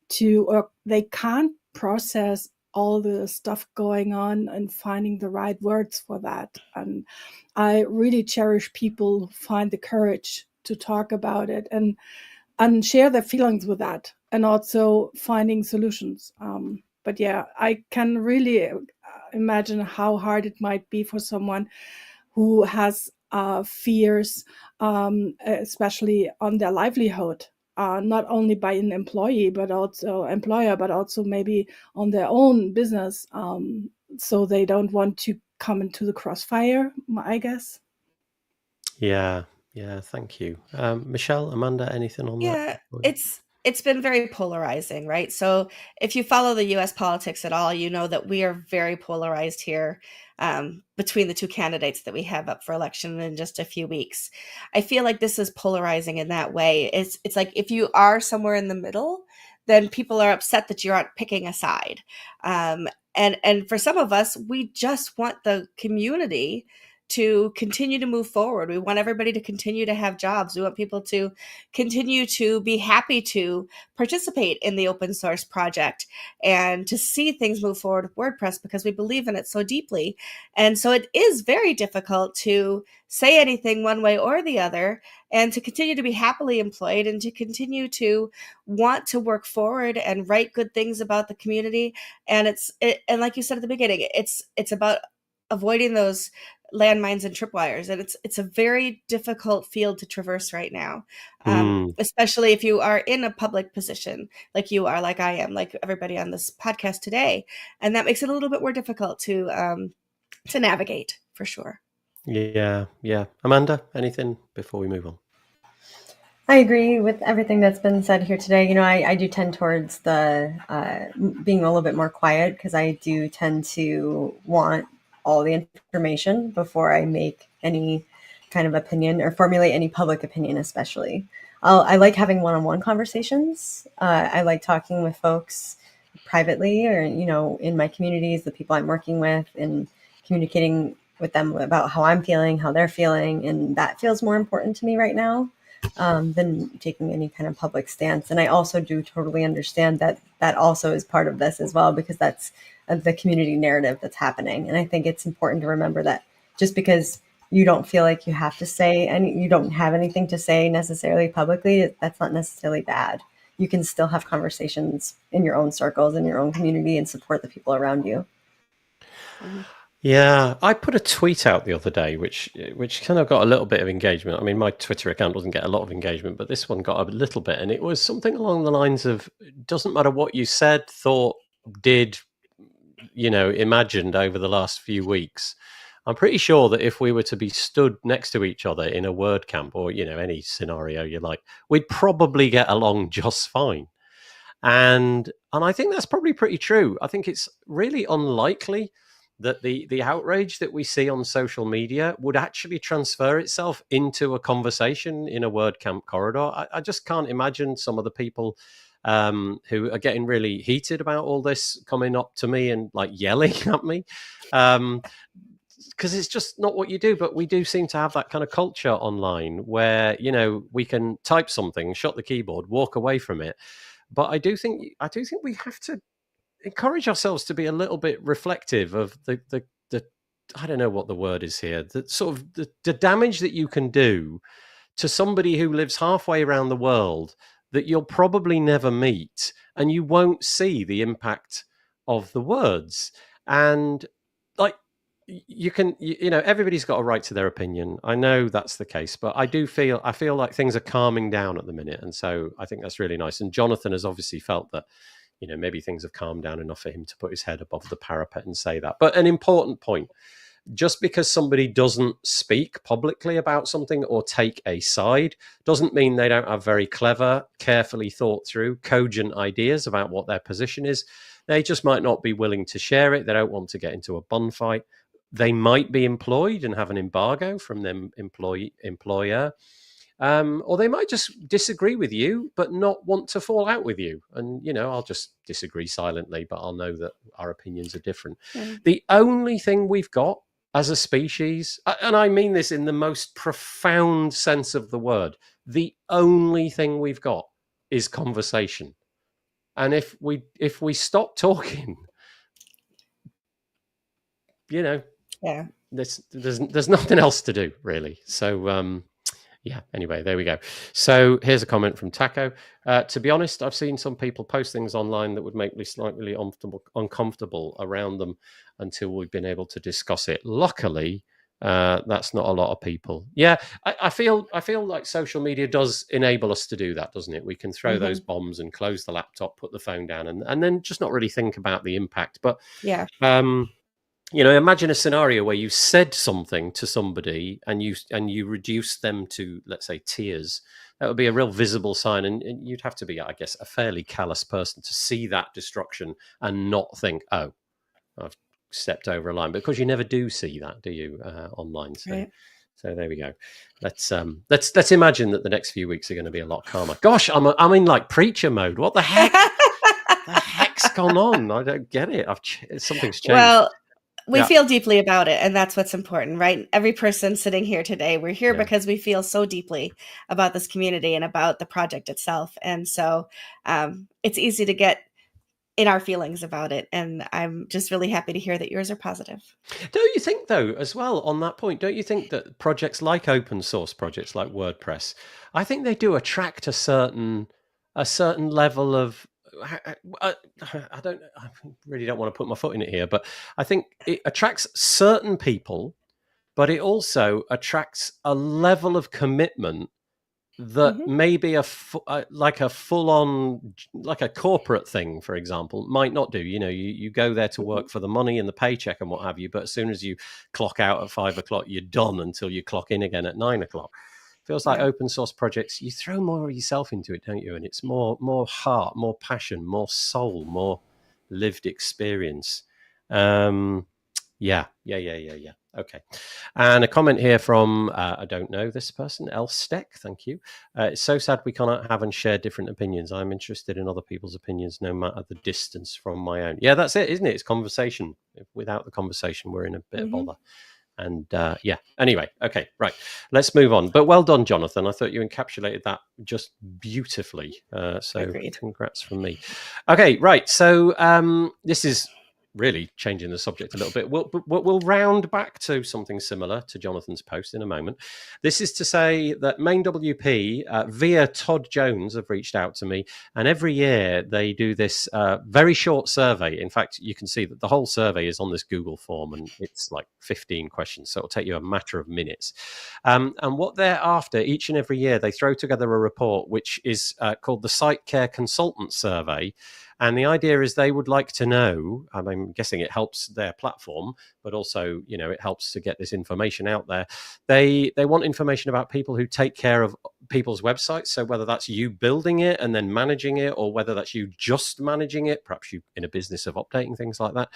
to, or they can't process all the stuff going on and finding the right words for that. And I really cherish people who find the courage to talk about it and share their feelings with that, and also finding solutions. But yeah, I can really imagine how hard it might be for someone who has fears, especially on their livelihood, not only by an employer, but also maybe on their own business. So they don't want to come into the crossfire, I guess.
Yeah, thank you. Michelle, Amanda, anything on that?
Yeah, it's been very polarizing, right? So if you follow the US politics at all, you know that we are very polarized here, between the two candidates that we have up for election in just a few weeks. I feel like this is polarizing in that way. It's like if you are somewhere in the middle, then people are upset that you aren't picking a side. And for some of us, we just want the community to continue to move forward. We want everybody to continue to have jobs. We want people to continue to be happy to participate in the open source project and to see things move forward with WordPress, because we believe in it so deeply. And so it is very difficult to say anything one way or the other, and to continue to be happily employed, and to continue to want to work forward and write good things about the community. And and like you said at the beginning, it's about avoiding those landmines and tripwires, and it's a very difficult field to traverse right now, especially if you are in a public position like you are, like I am, like everybody on this podcast today, and that makes it a little bit more difficult to navigate, for sure.
Yeah. Amanda, anything before we move on?
I agree with everything that's been said here today. You know, I do tend towards the being a little bit more quiet, because I do tend to want all the information before I make any kind of opinion or formulate any public opinion, especially. I like having one-on-one conversations. I like talking with folks privately, or, you know, in my communities, the people I'm working with, and communicating with them about how I'm feeling, how they're feeling. And that feels more important to me right now than taking any kind of public stance. And I also do totally understand that that also is part of this as well, because that's the community narrative that's happening. And I think it's important to remember that just because you don't feel like you have to say, and you don't have anything to say necessarily publicly, that's not necessarily bad. You can still have conversations in your own circles, in your own community, and support the people around you.
Yeah, I put a tweet out the other day, which kind of got a little bit of engagement. I mean, my Twitter account doesn't get a lot of engagement, but this one got a little bit, and it was something along the lines of, doesn't matter what you said, thought, did, you know, imagined over the last few weeks. I'm pretty sure that if we were to be stood next to each other in a WordCamp, or, you know, any scenario you like, we'd probably get along just fine. And I think that's probably pretty true. I think it's really unlikely that the outrage that we see on social media would actually transfer itself into a conversation in a WordCamp corridor. I just can't imagine some of the people who are getting really heated about all this coming up to me and like yelling at me, because it's just not what you do. But we do seem to have that kind of culture online where, you know, we can type something, shut the keyboard, walk away from it. But I do think we have to encourage ourselves to be a little bit reflective of the I don't know what the word is here, the sort of the damage that you can do to somebody who lives halfway around the world that you'll probably never meet, and you won't see the impact of the words. And like, you can, you know, everybody's got a right to their opinion. I know that's the case, but I feel like things are calming down at the minute, and so I think that's really nice. And Jonathan has obviously felt that, you know, maybe things have calmed down enough for him to put his head above the parapet and say that. But an important point: just because somebody doesn't speak publicly about something or take a side doesn't mean they don't have very clever, carefully thought through, cogent ideas about what their position is. They just might not be willing to share it. They don't want to get into a bun fight. They might be employed and have an embargo from their employer. or they might just disagree with you, but not want to fall out with you. And, I'll just disagree silently, but I'll know that our opinions are different. The only thing we've got as a species, and I mean this in the most profound sense of the word, the only thing we've got is conversation. And if we stop talking, there's nothing else to do, really. So anyway, there we go. So here's a comment from Taco. To be honest, I've seen some people post things online that would make me slightly uncomfortable around them until we've been able to discuss it. Luckily, that's not a lot of people. Yeah, I feel like social media does enable us to do that, doesn't it? We can throw those bombs and close the laptop, put the phone down, and then just not really think about the impact. But imagine a scenario where you said something to somebody and you reduce them to, let's say, tears. That would be a real visible sign, and you'd have to be, I guess, a fairly callous person to see that destruction and not think, "Oh, I've stepped over a line," because you never do see that, do you, online? So there we go. Let's imagine that the next few weeks are going to be a lot calmer. Gosh, I'm in like preacher mode. What the heck? The heck's gone on? I don't get it. Something's changed.
Well, we feel deeply about it, and that's what's important, right? Every person sitting here today, we're here because we feel so deeply about this community and about the project itself. And so it's easy to get in our feelings about it. And I'm just really happy to hear that yours are positive.
Don't you think, though, as well, on that point, don't you think that projects like open source projects like WordPress, I think they do attract a certain level of, I really don't want to put my foot in it here, but I think it attracts certain people, but it also attracts a level of commitment that maybe like a full-on, like a corporate thing, for example, might not do. You go there to work for the money and the paycheck and what have you, but as soon as you clock out at 5 o'clock, you're done until you clock in again at 9 o'clock. Feels like open source projects, you throw more of yourself into it, don't you? And it's more heart, more passion, more soul, more lived experience. Yeah. Okay. And a comment here from, I don't know this person, Elsteck. Thank you. It's so sad we cannot have and share different opinions. I'm interested in other people's opinions, no matter the distance from my own. Yeah, that's it, isn't it? It's conversation. Without the conversation, we're in a bit of bother. And anyway, okay, right. Let's move on. But well done, Jonathan. I thought you encapsulated that just beautifully. So Agreed. Congrats from me. Okay, right. So this is really changing the subject a little bit. We'll round back to something similar to Jonathan's post in a moment. This is to say that Main WP, via Todd Jones, have reached out to me, and every year they do this very short survey. In fact, you can see that the whole survey is on this Google form, and it's like 15 questions, so it'll take you a matter of minutes. And what they're after, each and every year, they throw together a report which is called the Site Care Consultant Survey. And the idea is they would like to know, I'm guessing it helps their platform, but also, it helps to get this information out there. They want information about people who take care of people's websites. So whether that's you building it and then managing it, or whether that's you just managing it, perhaps you in a business of updating things like that.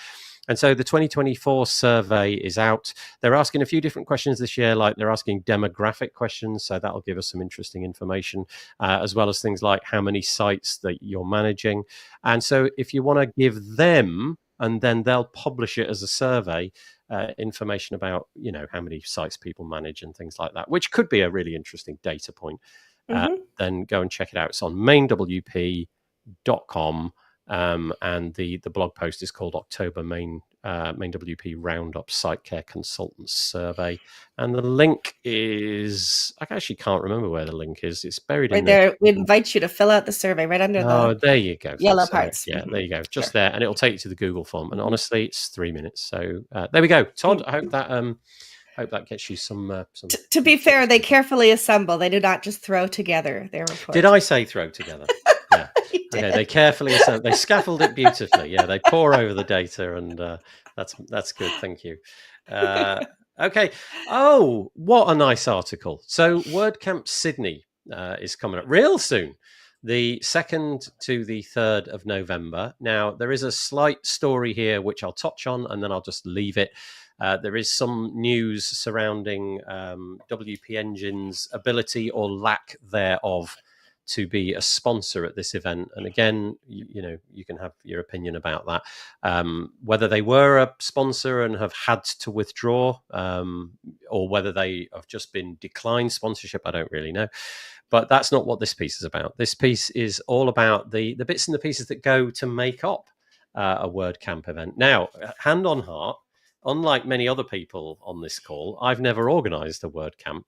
And so the 2024 survey is out. They're asking a few different questions this year, like they're asking demographic questions. So that'll give us some interesting information, as well as things like how many sites that you're managing. And so if you want to give them, and then they'll publish it as a survey, information about, how many sites people manage and things like that, which could be a really interesting data point. Then go and check it out. It's on mainwp.com. And the blog post is called October Main WP Roundup Site Care Consultants Survey, and the link is, I actually can't remember where the link is. It's buried in
there. We invite you to fill out the survey right under the
there you go,
yellow parts.
Yeah, there you go, just there, and it'll take you to the Google form. And honestly, it's 3 minutes. So there we go, Todd. I hope that gets you some.
To be fair, they carefully assemble. They do not just throw together their report.
Did I say throw together? Yeah. Okay, they carefully they scaffold it beautifully. Yeah, they pour over the data, and that's good. Thank you. Okay. Oh, what a nice article. So WordCamp Sydney is coming up real soon, the 2nd to the 3rd of November. Now, there is a slight story here which I'll touch on, and then I'll just leave it. There is some news surrounding WP Engine's ability or lack thereof to be a sponsor at this event. And again, you can have your opinion about that. Whether they were a sponsor and have had to withdraw, or whether they have just been declined sponsorship, I don't really know. But that's not what this piece is about. This piece is all about the bits and the pieces that go to make up a WordCamp event. Now, hand on heart, unlike many other people on this call, I've never organized a WordCamp.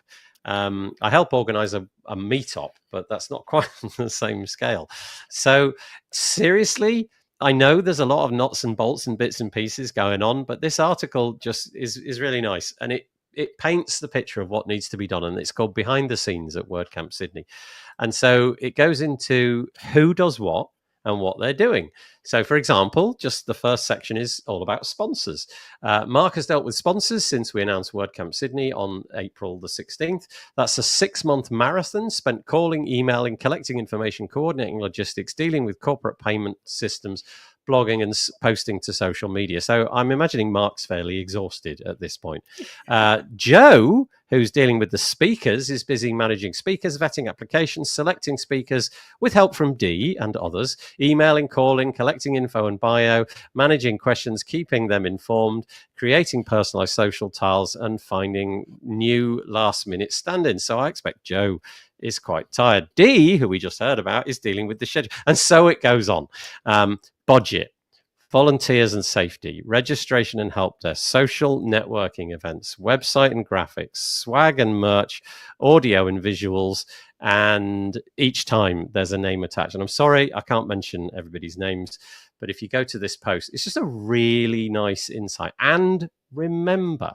I help organize a meetup, but that's not quite on the same scale. So seriously, I know there's a lot of nuts and bolts and bits and pieces going on, but this article just is really nice. And it paints the picture of what needs to be done. And it's called Behind the Scenes at WordCamp Sydney. And so it goes into who does what and what they're doing. So, for example, just the first section is all about sponsors. Mark has dealt with sponsors since we announced WordCamp Sydney on April the 16th. That's a 6-month marathon spent calling, emailing, collecting information, coordinating logistics, dealing with corporate payment systems, blogging and posting to social media. So I'm imagining Mark's fairly exhausted at this point. Joe, who's dealing with the speakers, is busy managing speakers, vetting applications, selecting speakers with help from Dee and others, emailing, calling, collecting info and bio, managing questions, keeping them informed, creating personalized social tiles, and finding new last-minute stand-ins. So I expect Joe is quite tired. Dee, who we just heard about, is dealing with the schedule. And so it goes on. Budget, volunteers and safety, registration and help desk, social networking events, website and graphics, swag and merch, audio and visuals, and each time there's a name attached. And I'm sorry, I can't mention everybody's names, but if you go to this post, it's just a really nice insight. And remember,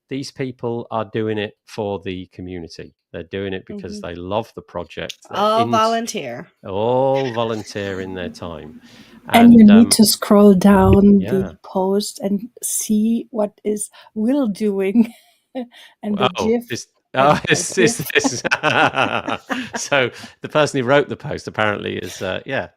these people are doing it for the community. They're doing it because they love the project.
All volunteer.
All volunteer in their time.
And you need to scroll down the post and see what is Will doing. And the GIF.
This. So the person who wrote the post apparently is,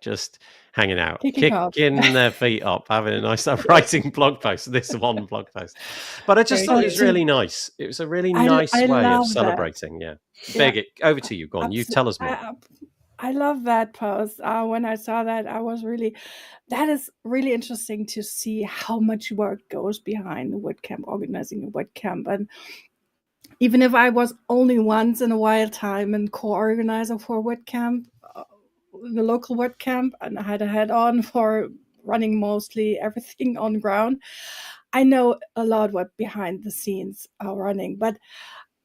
just hanging out, kicking their feet up, having a nice time, writing blog posts. This one blog post, but I just thought it was really nice. It was a really nice way of celebrating. That. Birgit, over to you. Go on, you tell us more.
I love that post. When I saw that, that is really interesting to see how much work goes behind the WordCamp, organizing a WordCamp. And even if I was only once in a while time and co-organizer for WordCamp, the local WordCamp, and I had a head on for running mostly everything on ground, I know a lot what behind the scenes are running. But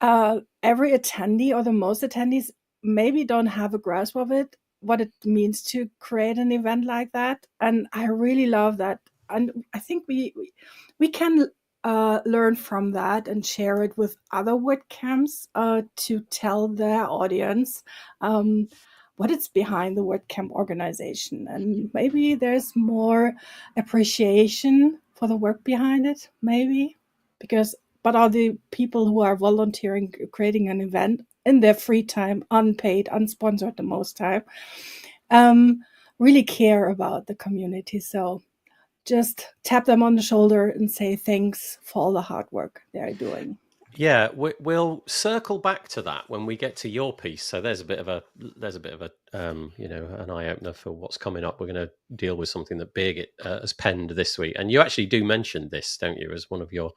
every attendee or the most attendees maybe don't have a grasp of it, what it means to create an event like that. And I really love that. And I think we can learn from that and share it with other WordCamps to tell their audience what is behind the WordCamp organization. And maybe there's more appreciation for the work behind it, maybe. But are the people who are volunteering, creating an event in their free time, unpaid, unsponsored the most time, really care about the community. So just tap them on the shoulder and say thanks for all the hard work they're doing.
Yeah, we'll circle back to that when we get to your piece. So there's a bit of an eye opener for what's coming up. We're going to deal with something that Birgit has penned this week, and you actually do mention this, don't you, as one of your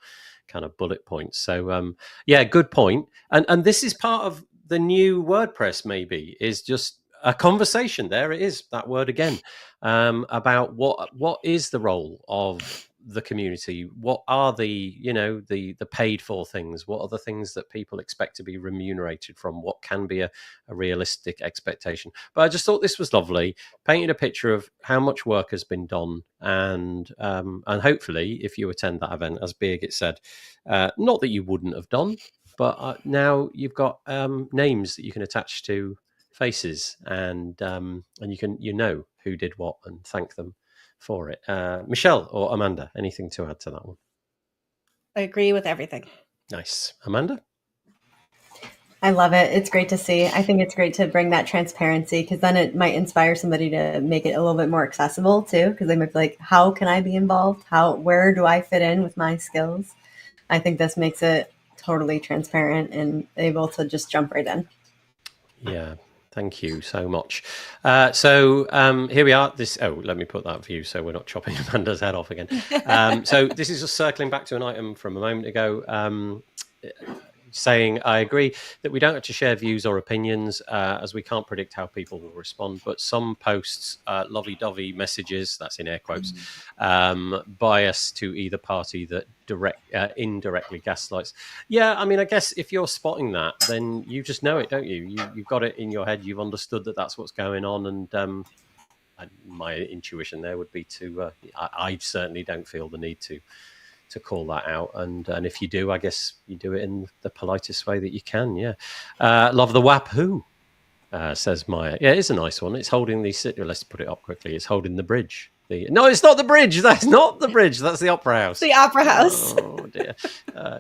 kind of bullet points. So good point. And this is part of the new WordPress. Maybe is just a conversation. There it is, that word again, about what is the role of the community, what are the paid for things, what are the things that people expect to be remunerated from, what can be a realistic expectation. But I just thought this was lovely, painted a picture of how much work has been done, and hopefully if you attend that event, as Birgit said, not that you wouldn't have done, but now you've got names that you can attach to faces, and you can who did what and thank them for it. Michelle or Amanda, anything to add to that one?
I agree with everything.
Nice. Amanda?
I love it. It's great to see. I think it's great to bring that transparency, because then it might inspire somebody to make it a little bit more accessible too, because they might be like, how can I be involved? Where do I fit in with my skills? I think this makes it totally transparent and able to just jump right in.
Yeah. Thank you so much. So here we are. Let me put that view so we're not chopping Amanda's head off again. So this is just circling back to an item from a moment ago, saying I agree that we don't have to share views or opinions as we can't predict how people will respond. But some posts, lovey-dovey messages, that's in air quotes, bias to either party that indirectly gaslights. Yeah, I mean, I guess if you're spotting that, then you just know it, don't you? You've got it in your head. You've understood that that's what's going on. And my intuition there would be to, I certainly don't feel the need to call that out, and if you do, I guess you do it in the politest way that you can. Yeah. Love the WAP who says Maya. Yeah, it's a nice one. It's holding the let's put it up quickly. It's holding the bridge. No, it's not the bridge. That's not the bridge. That's the opera house.
The opera house.
Oh dear.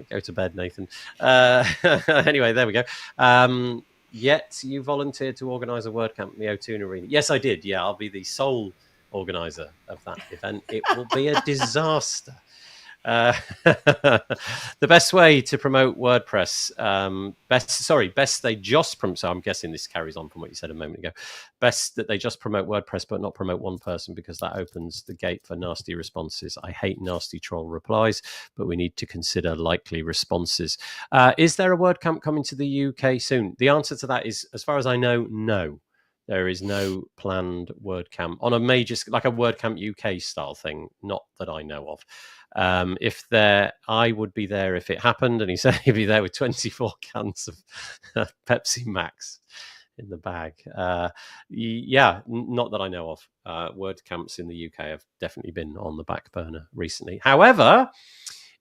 Go to bed, Nathan. Anyway, there we go. Yet you volunteered to organise a WordCamp in the O2 Arena. Yes, I did. Yeah, I'll be the sole organiser of that event. It will be a disaster. The best way to promote WordPress, best they just promote. So I'm guessing this carries on from what you said a moment ago. Best that they just promote WordPress, but not promote one person, because that opens the gate for nasty responses. I hate nasty troll replies, but we need to consider likely responses. Is there a WordCamp coming to the UK soon? The answer to that is, as far as I know, no. There is no planned WordCamp on a major, like a WordCamp UK style thing, not that I know of. If there, I would be there if it happened. And he said he'd be there with 24 cans of Pepsi Max in the bag. Yeah, not that I know of. WordCamps in the UK have definitely been on the back burner recently. However,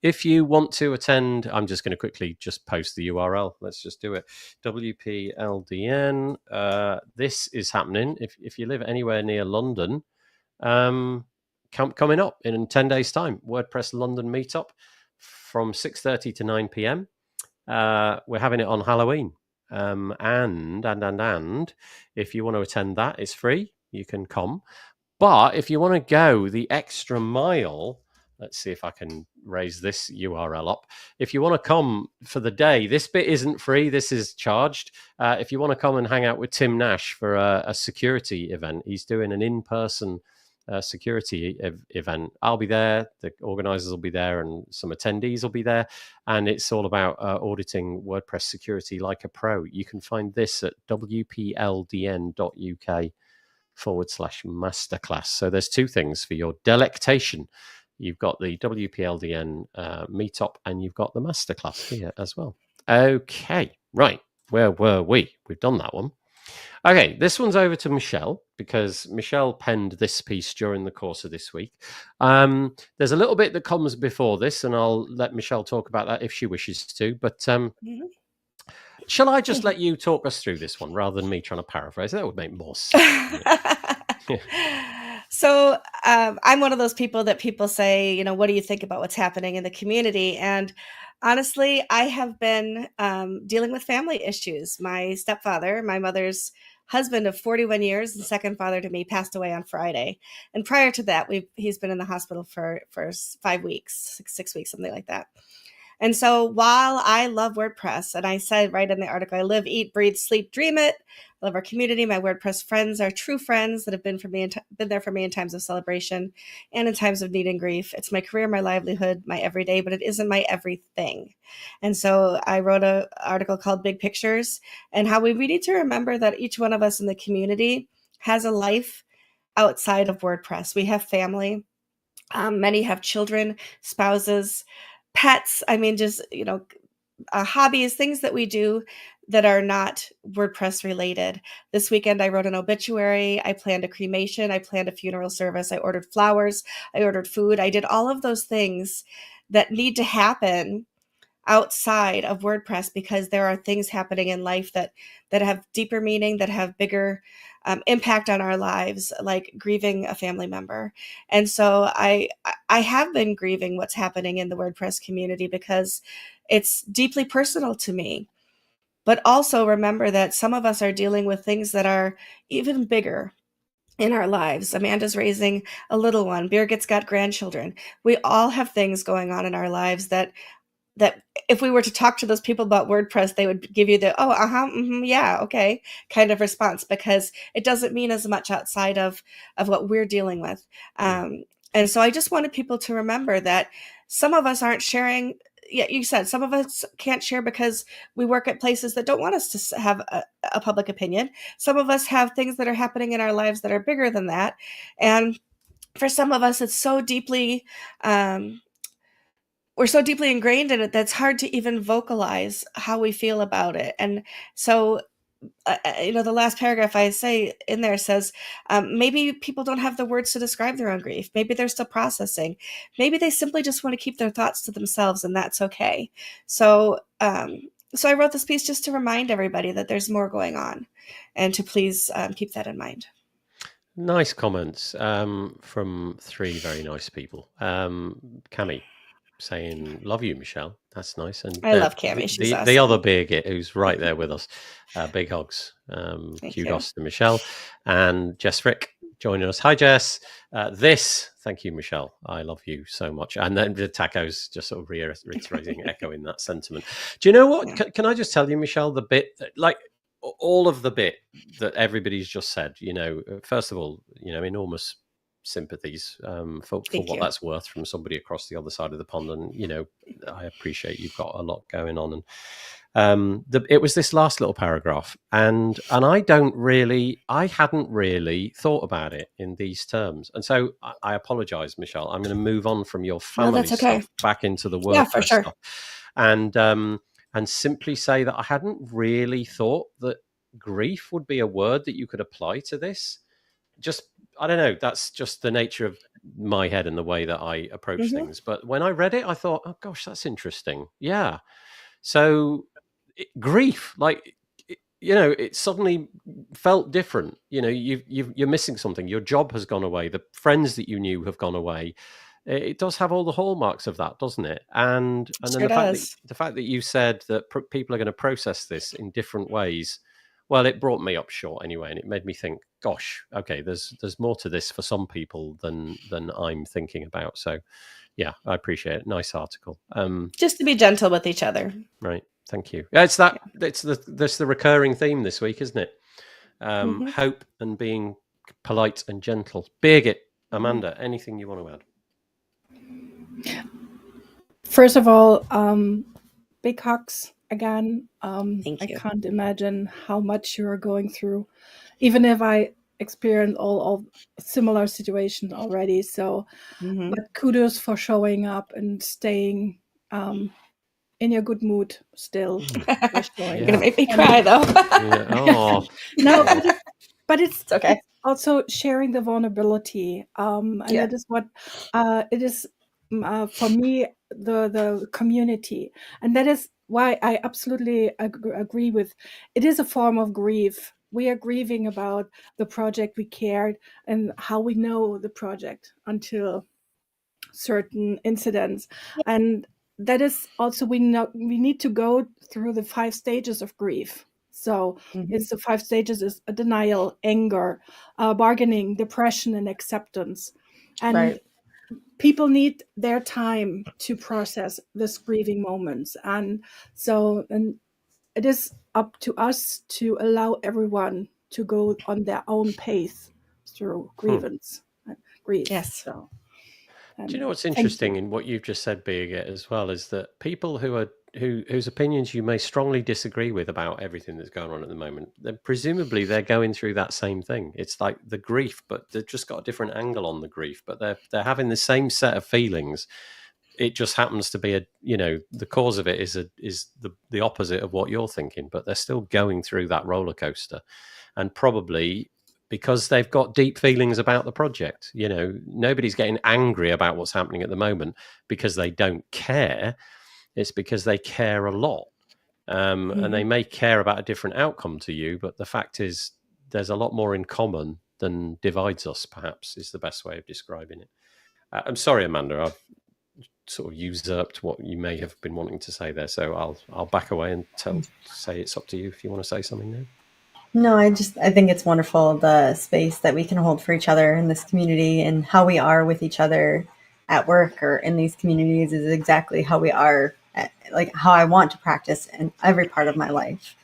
if you want to attend, I'm just going to quickly just post the URL. Let's just do it. WPLDN. This is happening. If you live anywhere near London, coming up in 10 days' time, WordPress London meetup from 6:30 to 9 p.m. We're having it on Halloween. And if you want to attend that, it's free. You can come. But if you want to go the extra mile, let's see if I can raise this URL up. If you want to come for the day, this bit isn't free. This is charged. If you want to come and hang out with Tim Nash for a security event, he's doing an in-person security event. I'll be there. The organizers will be there, and some attendees will be there. And it's all about auditing WordPress security like a pro. You can find this at wpldn.uk/masterclass. So there's two things for your delectation. You've got the WPLDN meetup, and you've got the masterclass here as well. Okay, right. Where were we? We've done that one. Okay, this one's over to Michelle, because Michelle penned this piece during the course of this week. There's a little bit that comes before this, and I'll let Michelle talk about that if she wishes to. But shall I just let you talk us through this one rather than me trying to paraphrase? That would make more sense.
So I'm one of those people that people say, what do you think about what's happening in the community? And honestly, I have been dealing with family issues. My stepfather, my mother's husband of 41 years and second father to me, passed away on Friday. And prior to that, he's been in the hospital for 5 weeks, 6 weeks, something like that. And so while I love WordPress, and I said right in the article, I live, eat, breathe, sleep, dream it. I love our community. My WordPress friends are true friends that have been there for me in times of celebration and in times of need and grief. It's my career, my livelihood, my everyday, but it isn't my everything. And so I wrote an article called Big Pictures, and how we need to remember that each one of us in the community has a life outside of WordPress. We have family. Many have children, spouses, pets. I mean, just, hobbies, things that we do that are not WordPress related. This weekend, I wrote an obituary. I planned a cremation. I planned a funeral service. I ordered flowers. I ordered food. I did all of those things that need to happen outside of WordPress, because there are things happening in life that have deeper meaning, that have bigger impact on our lives, like grieving a family member. And so I have been grieving what's happening in the WordPress community, because it's deeply personal to me. But also remember that some of us are dealing with things that are even bigger in our lives. Amanda's raising a little one. Birgit's got grandchildren. We all have things going on in our lives that that if we were to talk to those people about WordPress, they would give you the, oh, yeah, okay, kind of response, because it doesn't mean as much outside of what we're dealing with. And so I just wanted people to remember that some of us aren't sharing. Yeah, you said some of us can't share because we work at places that don't want us to have a public opinion. Some of us have things that are happening in our lives that are bigger than that. And for some of us, it's so deeply, we're so deeply ingrained in it that's hard to even vocalize how we feel about it. And so, the last paragraph I say in there says, maybe people don't have the words to describe their own grief. Maybe they're still processing. Maybe they simply just want to keep their thoughts to themselves, and that's okay. So I wrote this piece just to remind everybody that there's more going on, and to please keep that in mind.
Nice comments from three very nice people. Cami saying, love you, Michelle. That's nice. And
I love Cami. She's awesome.
The other Birgit, who's right there with us. Big hugs. Kudos to Michelle. And Jess Frick joining us. Hi, Jess. Thank you, Michelle. I love you so much. And then the Taco's just sort of reiterating, echoing that sentiment. Do you know what? Yeah. Can I just tell you, Michelle, the bit, like all of the bit that everybody's just said, first of all, enormous sympathies for what that's worth from somebody across the other side of the pond, and I appreciate you've got a lot going on, and it was this last little paragraph, and I hadn't really thought about it in these terms, and so I apologize, Michelle. I'm going to move on from your family stuff back into the WordPress stuff, and simply say that I hadn't really thought that grief would be a word that you could apply to this. I don't know, that's just the nature of my head and the way that I approach things. But when I read it, I thought, oh gosh, that's interesting. Yeah. So grief, it suddenly felt different. You're missing something. Your job has gone away. The friends that you knew have gone away. It does have all the hallmarks of that, doesn't it? And then the fact that you said that people are going to process this in different ways, well, it brought me up short anyway, and it made me think, gosh, okay, there's more to this for some people than I'm thinking about. So, yeah, I appreciate it. Nice article.
Just to be gentle with each other.
Right. Thank you. It's the recurring theme this week, isn't it? Hope and being polite and gentle. Birgit, Amanda, anything you want to add?
First of all, big hugs again.
Thank you.
I can't imagine how much you are going through, even if I experienced all similar situations already. So, but kudos for showing up and staying in your good mood still.
You're gonna make me cry though.
Oh.
No, but it's okay. It's also sharing the vulnerability, and that is what it is for me. The community, and that is why I absolutely agree with. It is a form of grief. We are grieving about the project we cared and how we know the project until certain incidents, and that is also we need to go through the 5 stages of grief. So it's the 5 stages: is denial, anger, bargaining, depression, and acceptance. And people need their time to process this grieving moments, and it is up to us to allow everyone to go on their own pace through grief.
Yes.
So,
do you know what's interesting in what you've just said, Birgit, as well, is that people whose opinions you may strongly disagree with about everything that's going on at the moment, then presumably they're going through that same thing. It's like the grief, but they've just got a different angle on the grief, but they're having the same set of feelings. It just happens to be the cause of it is the opposite of what you're thinking, but they're still going through that roller coaster, and probably because they've got deep feelings about the project. Nobody's getting angry about what's happening at the moment because they don't care. It's because they care a lot. And they may care about a different outcome to you, but the fact is there's a lot more in common than divides us, perhaps, is the best way of describing it. I'm sorry, Amanda, I've sort of usurped what you may have been wanting to say there. So I'll back away and say it's up to you if you want to say something now.
No, I think it's wonderful, the space that we can hold for each other in this community, and how we are with each other at work or in these communities is exactly how we are like how I want to practice in every part of my life.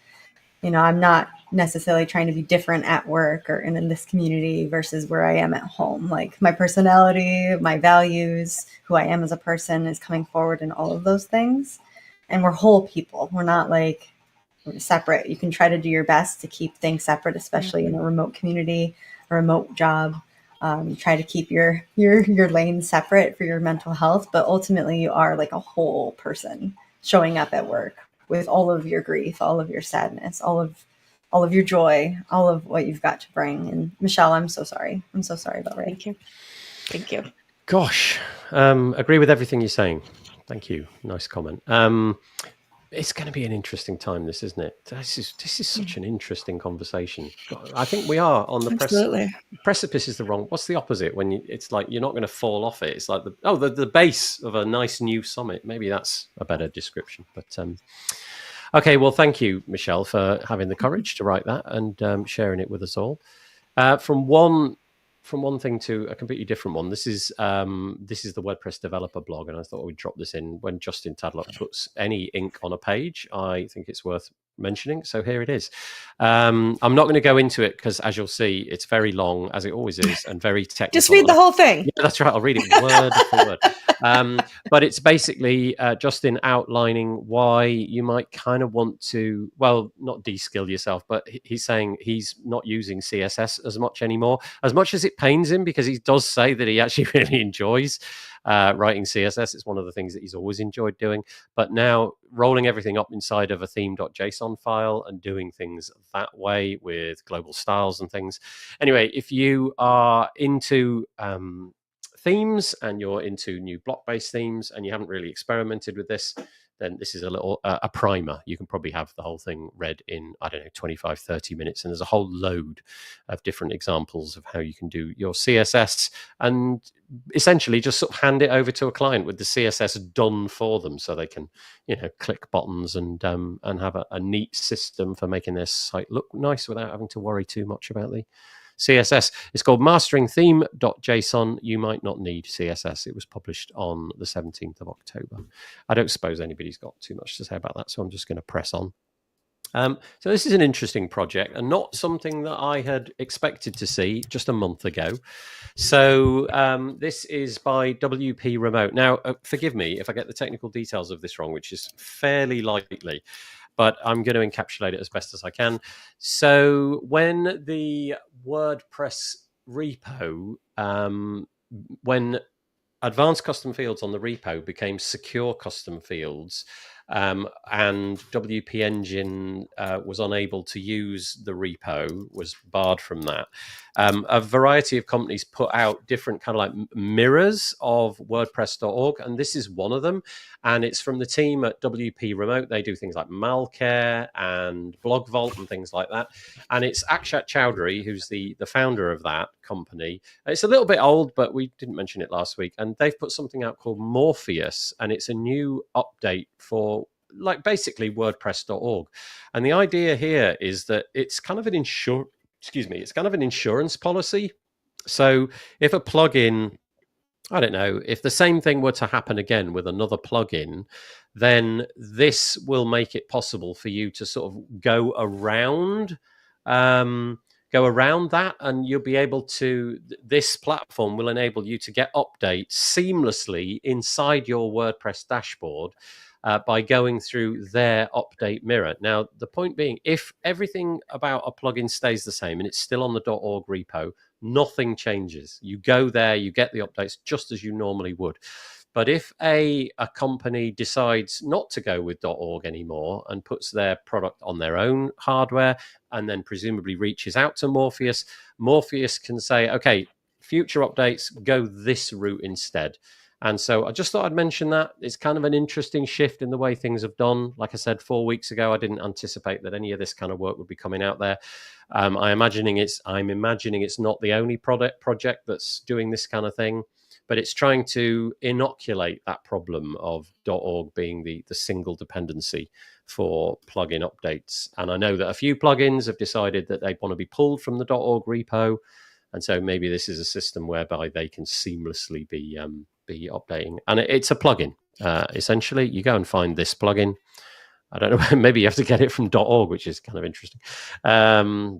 I'm not necessarily trying to be different at work or in this community versus where I am at home. Like my personality, my values, who I am as a person is coming forward in all of those things. And we're whole people. We're not like separate. You can try to do your best to keep things separate, especially in a remote community, a remote job. Try to keep your lane separate for your mental health, but ultimately you are like a whole person showing up at work with all of your grief, all of your sadness, all of your joy, all of what you've got to bring. And Michelle, I'm so sorry. I'm so sorry about Ray.
Thank you.
Gosh, agree with everything you're saying. Thank you. Nice comment. It's going to be an interesting time, this, isn't it? This is such an interesting conversation. I think we are on the precipice is the wrong. What's the opposite when it's like you're not going to fall off it? It's like the base of a nice new summit. Maybe that's a better description. But okay, well, thank you, Michelle, for having the courage to write that and sharing it with us all. From one thing to a completely different one. This is the WordPress developer blog, and I thought we'd drop this in when Justin Tadlock puts any ink on a page. I think it's worth mentioning. So here it is. I'm not going to go into it because, as you'll see, it's very long, as it always is, and very technical.
Just read the whole thing.
Yeah, that's right. I'll read it word for word. But it's basically Justin outlining why you might kind of want to, well, not de-skill yourself, but he's saying he's not using CSS as much anymore, as much as it pains him, because he does say that he actually really enjoys writing CSS. It's one of the things that he's always enjoyed doing. But now rolling everything up inside of a theme.json file and doing things that way with global styles and things. Anyway, if you are into themes and you're into new block-based themes and you haven't really experimented with this, then this is a little a primer. You can probably have the whole thing read in, 25, 30 minutes. And there's a whole load of different examples of how you can do your CSS and essentially just sort of hand it over to a client with the CSS done for them, so they can, click buttons and have a neat system for making their site look nice without having to worry too much about the CSS. It's called masteringtheme.json. You might not need CSS. It was published on the 17th of October. I don't suppose anybody's got too much to say about that, so I'm just going to press on. So this is an interesting project and not something that I had expected to see just a month ago. So this is by WP Remote. Now, forgive me if I get the technical details of this wrong, which is fairly likely, but I'm going to encapsulate it as best as I can. So when the WordPress repo, when advanced custom fields on the repo became secure custom fields, and WP Engine was unable to use the repo, was barred from that. A variety of companies put out different kind of like mirrors of WordPress.org, and this is one of them. And it's from the team at WP Remote. They do things like Malcare and Blog Vault and things like that. And it's Akshat Chowdhury, who's the founder of that company. It's a little bit old, but we didn't mention it last week. And they've put something out called Morpheus, and it's a new update for like basically WordPress.org. And the idea here is that it's kind of an insurance policy. So if a plugin, I don't know, if the same thing were to happen again with another plugin, then this will make it possible for you to sort of go around that, and you'll be able to, this platform will enable you to get updates seamlessly inside your WordPress dashboard by going through their update mirror. Now, the point being, if everything about a plugin stays the same and it's still on the .org repo, nothing changes. You go there, you get the updates just as you normally would. But if a company decides not to go with .org anymore and puts their product on their own hardware and then presumably reaches out to Morpheus, Morpheus can say, okay, future updates, go this route instead. And so I just thought I'd mention that. It's kind of an interesting shift in the way things have done. Like I said, 4 weeks ago, I didn't anticipate that any of this kind of work would be coming out there. I'm imagining it's not the only project that's doing this kind of thing, but it's trying to inoculate that problem of .org being the single dependency for plugin updates. And I know that a few plugins have decided that they want to be pulled from the .org repo. And so maybe this is a system whereby they can seamlessly be updating. And it's a plugin. Essentially, you go and find this plugin. I don't know, maybe you have to get it from .org, which is kind of interesting.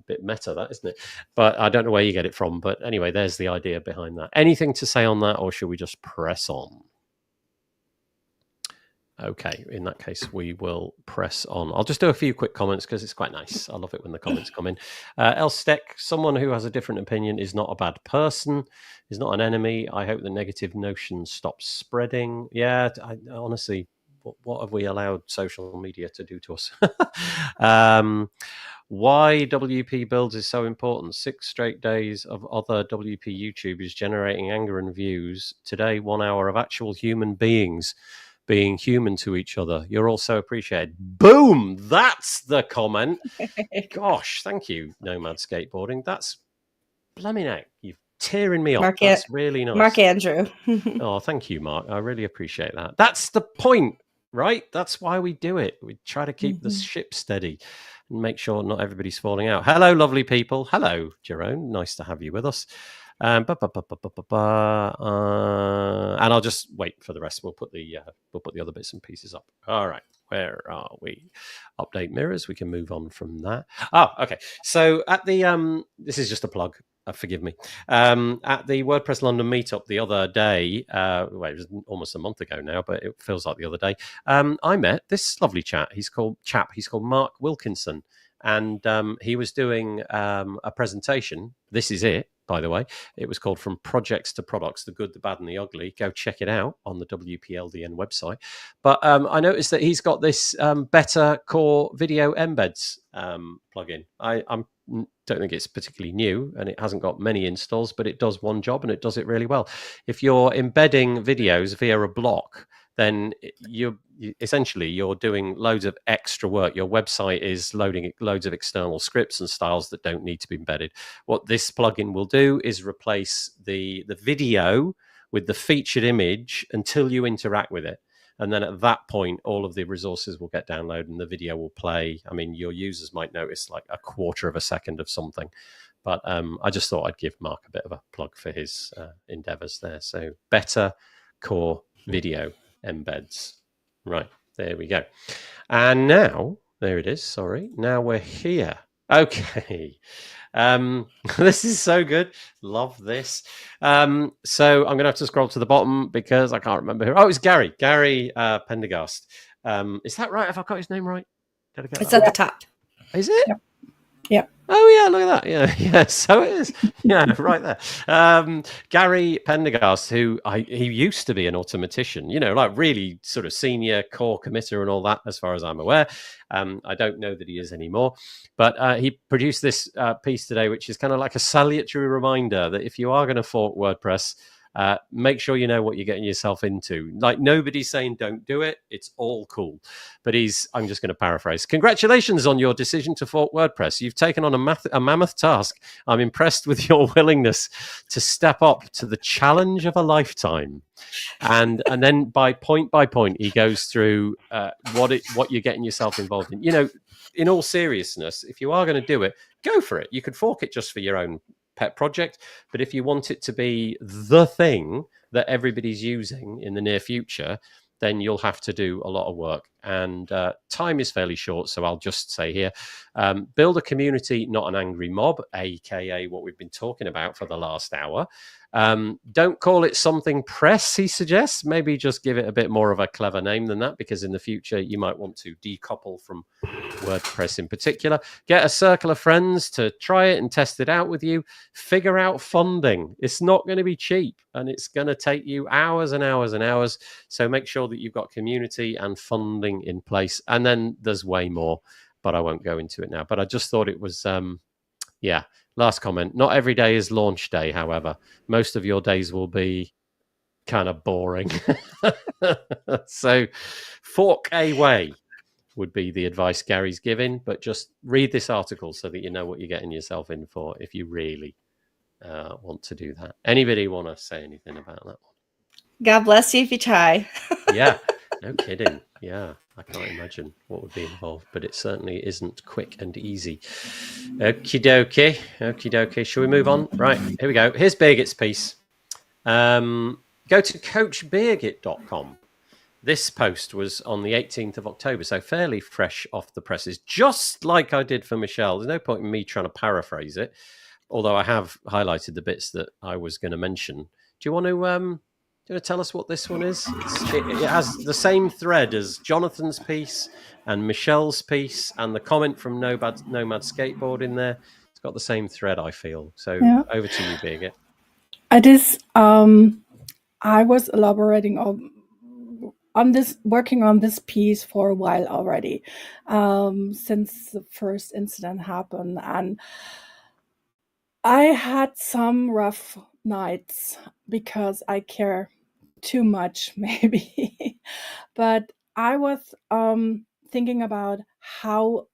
Bit meta, that, isn't it? But I don't know where you get it from. But anyway, there's the idea behind that. Anything to say on that, or should we just press on? Okay, in that case, we will press on. I'll just do a few quick comments because it's quite nice. I love it when the comments come in. Elsteck, someone who has a different opinion is not a bad person, is not an enemy. I hope the negative notion stops spreading. Yeah, honestly, what have we allowed social media to do to us? Why WP Builds is so important. 6 straight days of other WP YouTubers generating anger and views. Today, 1 hour of actual human beings being human to each other. You're also appreciated. Boom! That's the comment. Gosh, thank you, Nomad Skateboarding. That's blooming out. You're tearing me up. That's really nice.
Mark Andrew.
Oh, thank you, Mark. I really appreciate that. That's the point, right? That's why we do it. We try to keep the ship steady and make sure not everybody's falling out. Hello, lovely people. Hello, Jerome. Nice to have you with us. And I'll just wait for the rest. We'll put the other bits and pieces up. All right, where are we? Update mirrors. We can move on from that. Oh, okay. So at the this is just a plug. Forgive me. At the WordPress London meetup the other day, well, it was almost a month ago now, but it feels like the other day. I met this lovely chap. He's called Mark Wilkinson, and he was doing a presentation. This is it. By the way, it was called From Projects to Products, the Good, the Bad, and the Ugly. Go check it out on the WPLDN website. But I noticed that he's got this Better Core Video Embeds plugin. I don't think it's particularly new, and it hasn't got many installs, but it does one job, and it does it really well. If you're embedding videos via a block, then essentially you're doing loads of extra work. Your website is loading loads of external scripts and styles that don't need to be embedded. What this plugin will do is replace the video with the featured image until you interact with it. And then at that point, all of the resources will get downloaded and the video will play. I mean, your users might notice like a quarter of a second of something. But I just thought I'd give Mark a bit of a plug for his endeavors there. So Better Core Video Embeds. Right, there we go. And now, there it is, sorry. Now we're here. Okay. This is so good. Love this. So I'm going to have to scroll to the bottom because I can't remember who. Oh, it's Gary Pendergast. Is that right? Have I got his name right? Did I get
It's
that
at
right?
the top.
Is it?
Yep.
Oh, yeah, look at that. Yeah, so it is. Yeah, right there. Gary Pendergast, he used to be an automatician, like really sort of senior core committer and all that, as far as I'm aware. I don't know that he is anymore. But he produced this piece today, which is kind of like a salutary reminder that if you are going to fork WordPress, make sure you know what you're getting yourself into. Like, nobody's saying don't do it. It's all cool. But I'm just going to paraphrase. Congratulations on your decision to fork WordPress. You've taken on a mammoth task. I'm impressed with your willingness to step up to the challenge of a lifetime. And then by point, he goes through what you're getting yourself involved in. In all seriousness, if you are going to do it, go for it. You could fork it just for your own pet project, but if you want it to be the thing that everybody's using in the near future, then you'll have to do a lot of work, and time is fairly short. So I'll just say here, build a community, not an angry mob, aka what we've been talking about for the last hour. Don't call it something press, he suggests. Maybe just give it a bit more of a clever name than that, because in the future you might want to decouple from WordPress in particular. Get a circle of friends to try it and test it out with you. Figure out funding. It's not going to be cheap, and it's going to take you hours and hours and hours. So make sure that you've got community and funding in place. And then there's way more, but I won't go into it now. But I just thought it was, last comment. Not every day is launch day, however. Most of your days will be kind of boring. So fork away would be the advice Gary's giving, but just read this article so that you know what you're getting yourself in for if you really want to do that. Anybody want to say anything about that one?
God bless you if you try.
Yeah, no kidding. Yeah, I can't imagine what would be involved, but it certainly isn't quick and easy. Okie dokie. Shall we move on? Right, here we go. Here's Birgit's piece. Go to coachbirgit.com. This post was on the 18th of October, so fairly fresh off the presses, just like I did for Michelle. There's no point in me trying to paraphrase it, although I have highlighted the bits that I was going to mention. Do you want to tell us what this one is? It has the same thread as Jonathan's piece and Michelle's piece and the comment from Nomad Skateboard in there. It's got the same thread, I feel. So over to you, Birgit.
It is. I was elaborating on this, working on this piece for a while already, since the first incident happened, and I had some rough nights because I care too much, maybe. But I was thinking about how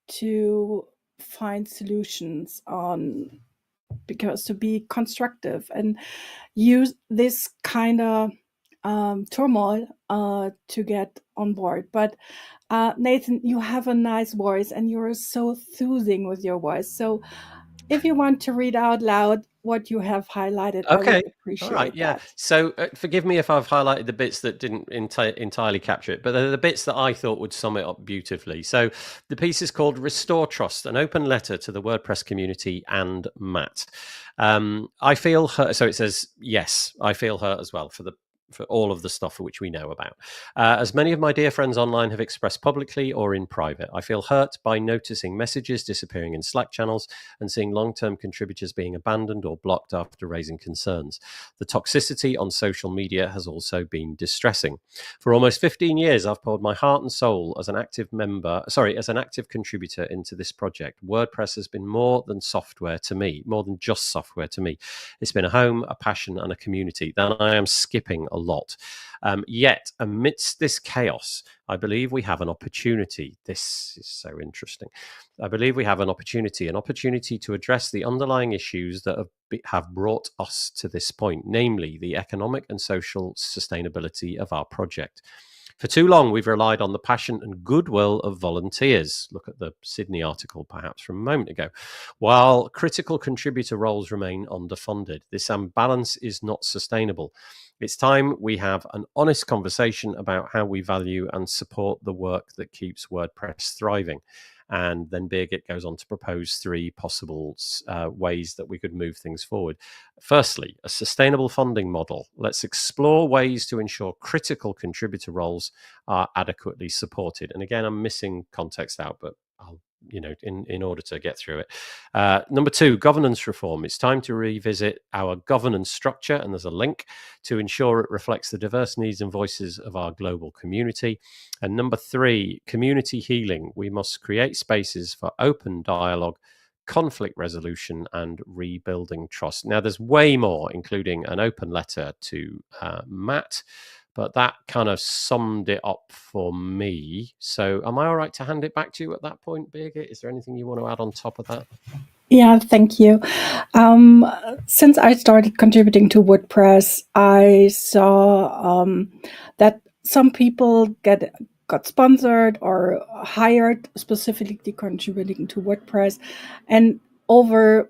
to find solutions on, because to be constructive and use this kind of turmoil to get on board. But Nathan, you have a nice voice and you're so soothing with your voice. So if you want to read out loud what you have highlighted,
okay.
I would appreciate
All right, yeah.
that.
So forgive me if I've highlighted the bits that didn't entirely capture it, but they're the bits that I thought would sum it up beautifully. So the piece is called Restore Trust, an open letter to the WordPress community and Matt. I feel hurt. So it says, yes, I feel hurt as well for all of the stuff which we know about. As many of my dear friends online have expressed publicly or in private, I feel hurt by noticing messages disappearing in Slack channels and seeing long-term contributors being abandoned or blocked after raising concerns. The toxicity on social media has also been distressing. For almost 15 years, I've poured my heart and soul as an active contributor into this project. WordPress has been more than software to me, more than just software to me. It's been a home, a passion, and a community that I am skipping a lot. Yet, amidst this chaos, I believe we have an opportunity. This is so interesting. I believe we have an opportunity to address the underlying issues that have brought us to this point, namely the economic and social sustainability of our project. For too long, we've relied on the passion and goodwill of volunteers. Look at the Sydney article, perhaps, from a moment ago. While critical contributor roles remain underfunded, this imbalance is not sustainable. It's time we have an honest conversation about how we value and support the work that keeps WordPress thriving. And then Birgit goes on to propose 3 possible ways that we could move things forward. Firstly, a sustainable funding model. Let's explore ways to ensure critical contributor roles are adequately supported. And again, I'm missing context out, but I'll, in order to get through it. Number 2, governance reform. It's time to revisit our governance structure, and there's a link, to ensure it reflects the diverse needs and voices of our global community. And number 3, community healing. We must create spaces for open dialogue, conflict resolution, and rebuilding trust. Now, there's way more, including an open letter to Matt, but that kind of summed it up for me. So am I all right to hand it back to you at that point, Birgit? Is there anything you want to add on top of that?
Yeah, thank you. Since I started contributing to WordPress, I saw that some people got sponsored or hired specifically contributing to WordPress. And over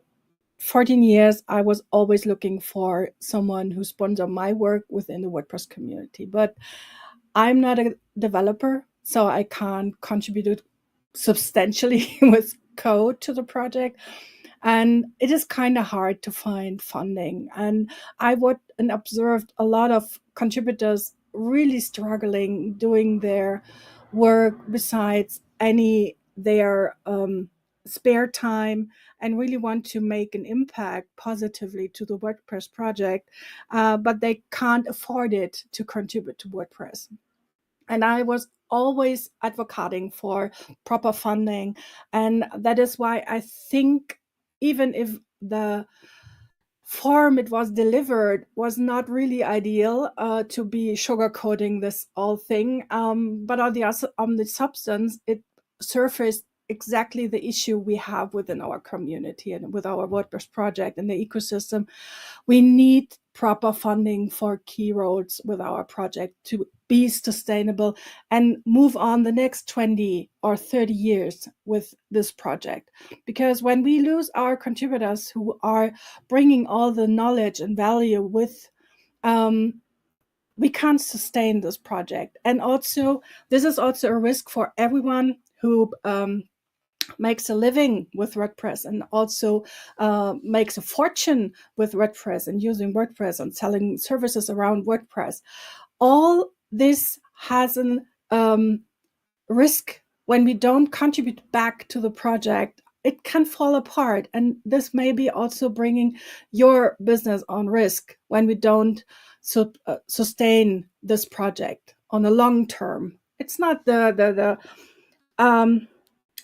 14 years, I was always looking for someone who sponsored my work within the WordPress community. But I'm not a developer, so I can't contribute substantially with code to the project. And it is kind of hard to find funding. And I observed a lot of contributors really struggling doing their work besides their spare time, and really want to make an impact positively to the WordPress project, but they can't afford it to contribute to WordPress. And I was always advocating for proper funding. And that is why I think even if the form it was delivered was not really ideal, to be sugarcoating this whole thing, but on the substance, it surfaced exactly the issue we have within our community and with our WordPress project and the ecosystem. We need proper funding for key roles with our project to be sustainable and move on the next 20 or 30 years with this project. Because when we lose our contributors who are bringing all the knowledge and value with we can't sustain this project. And also, this is also a risk for everyone who makes a living with WordPress and also makes a fortune with WordPress and using WordPress and selling services around WordPress. All this has a risk. When we don't contribute back to the project, it can fall apart. And this may be also bringing your business on risk when we don't sustain this project on a long term. It's not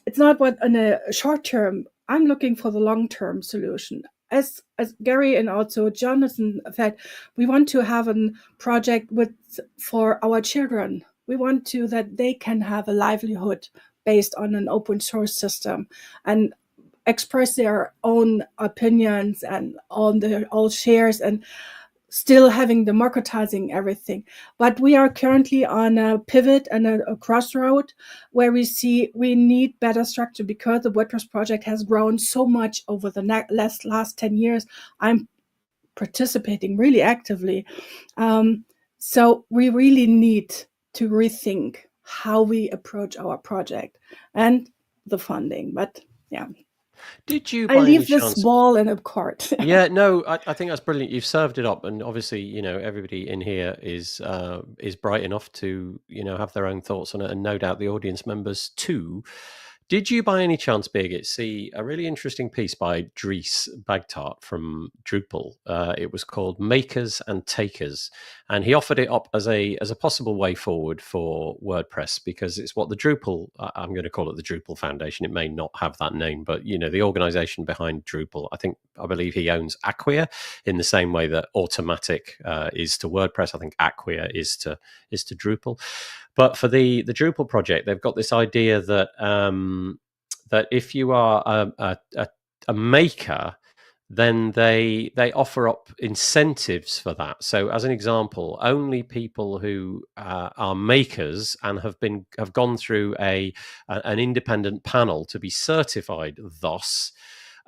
it's not what in a short term. I'm looking for the long term solution. As Gary and also Jonathan said, we want to have a project for our children. We want to that they can have a livelihood based on an open source system and express their own opinions and on their all shares and still having democratizing everything. But we are currently on a pivot and a crossroad where we see we need better structure because the WordPress project has grown so much over the last 10 years. I'm participating really actively. So we really need to rethink how we approach our project and the funding. But yeah.
Did you?
I leave this ball in a court.
Yeah, no, I think that's brilliant. You've served it up, and obviously, everybody in here is bright enough to have their own thoughts on it, and no doubt the audience members too. Did you, by any chance, Birgit, see a really interesting piece by Dries Bagtart from Drupal? It was called "Makers and Takers," and he offered it up as a possible way forward for WordPress because it's what the Drupal, I'm going to call it the Drupal Foundation. It may not have that name, but the organization behind Drupal, I believe he owns Acquia in the same way that Automatic is to WordPress. I think Acquia is to Drupal. But for the Drupal project, they've got this idea that that if you are a maker, then they offer up incentives for that. So, as an example, only people who are makers and have gone through an independent panel to be certified thus,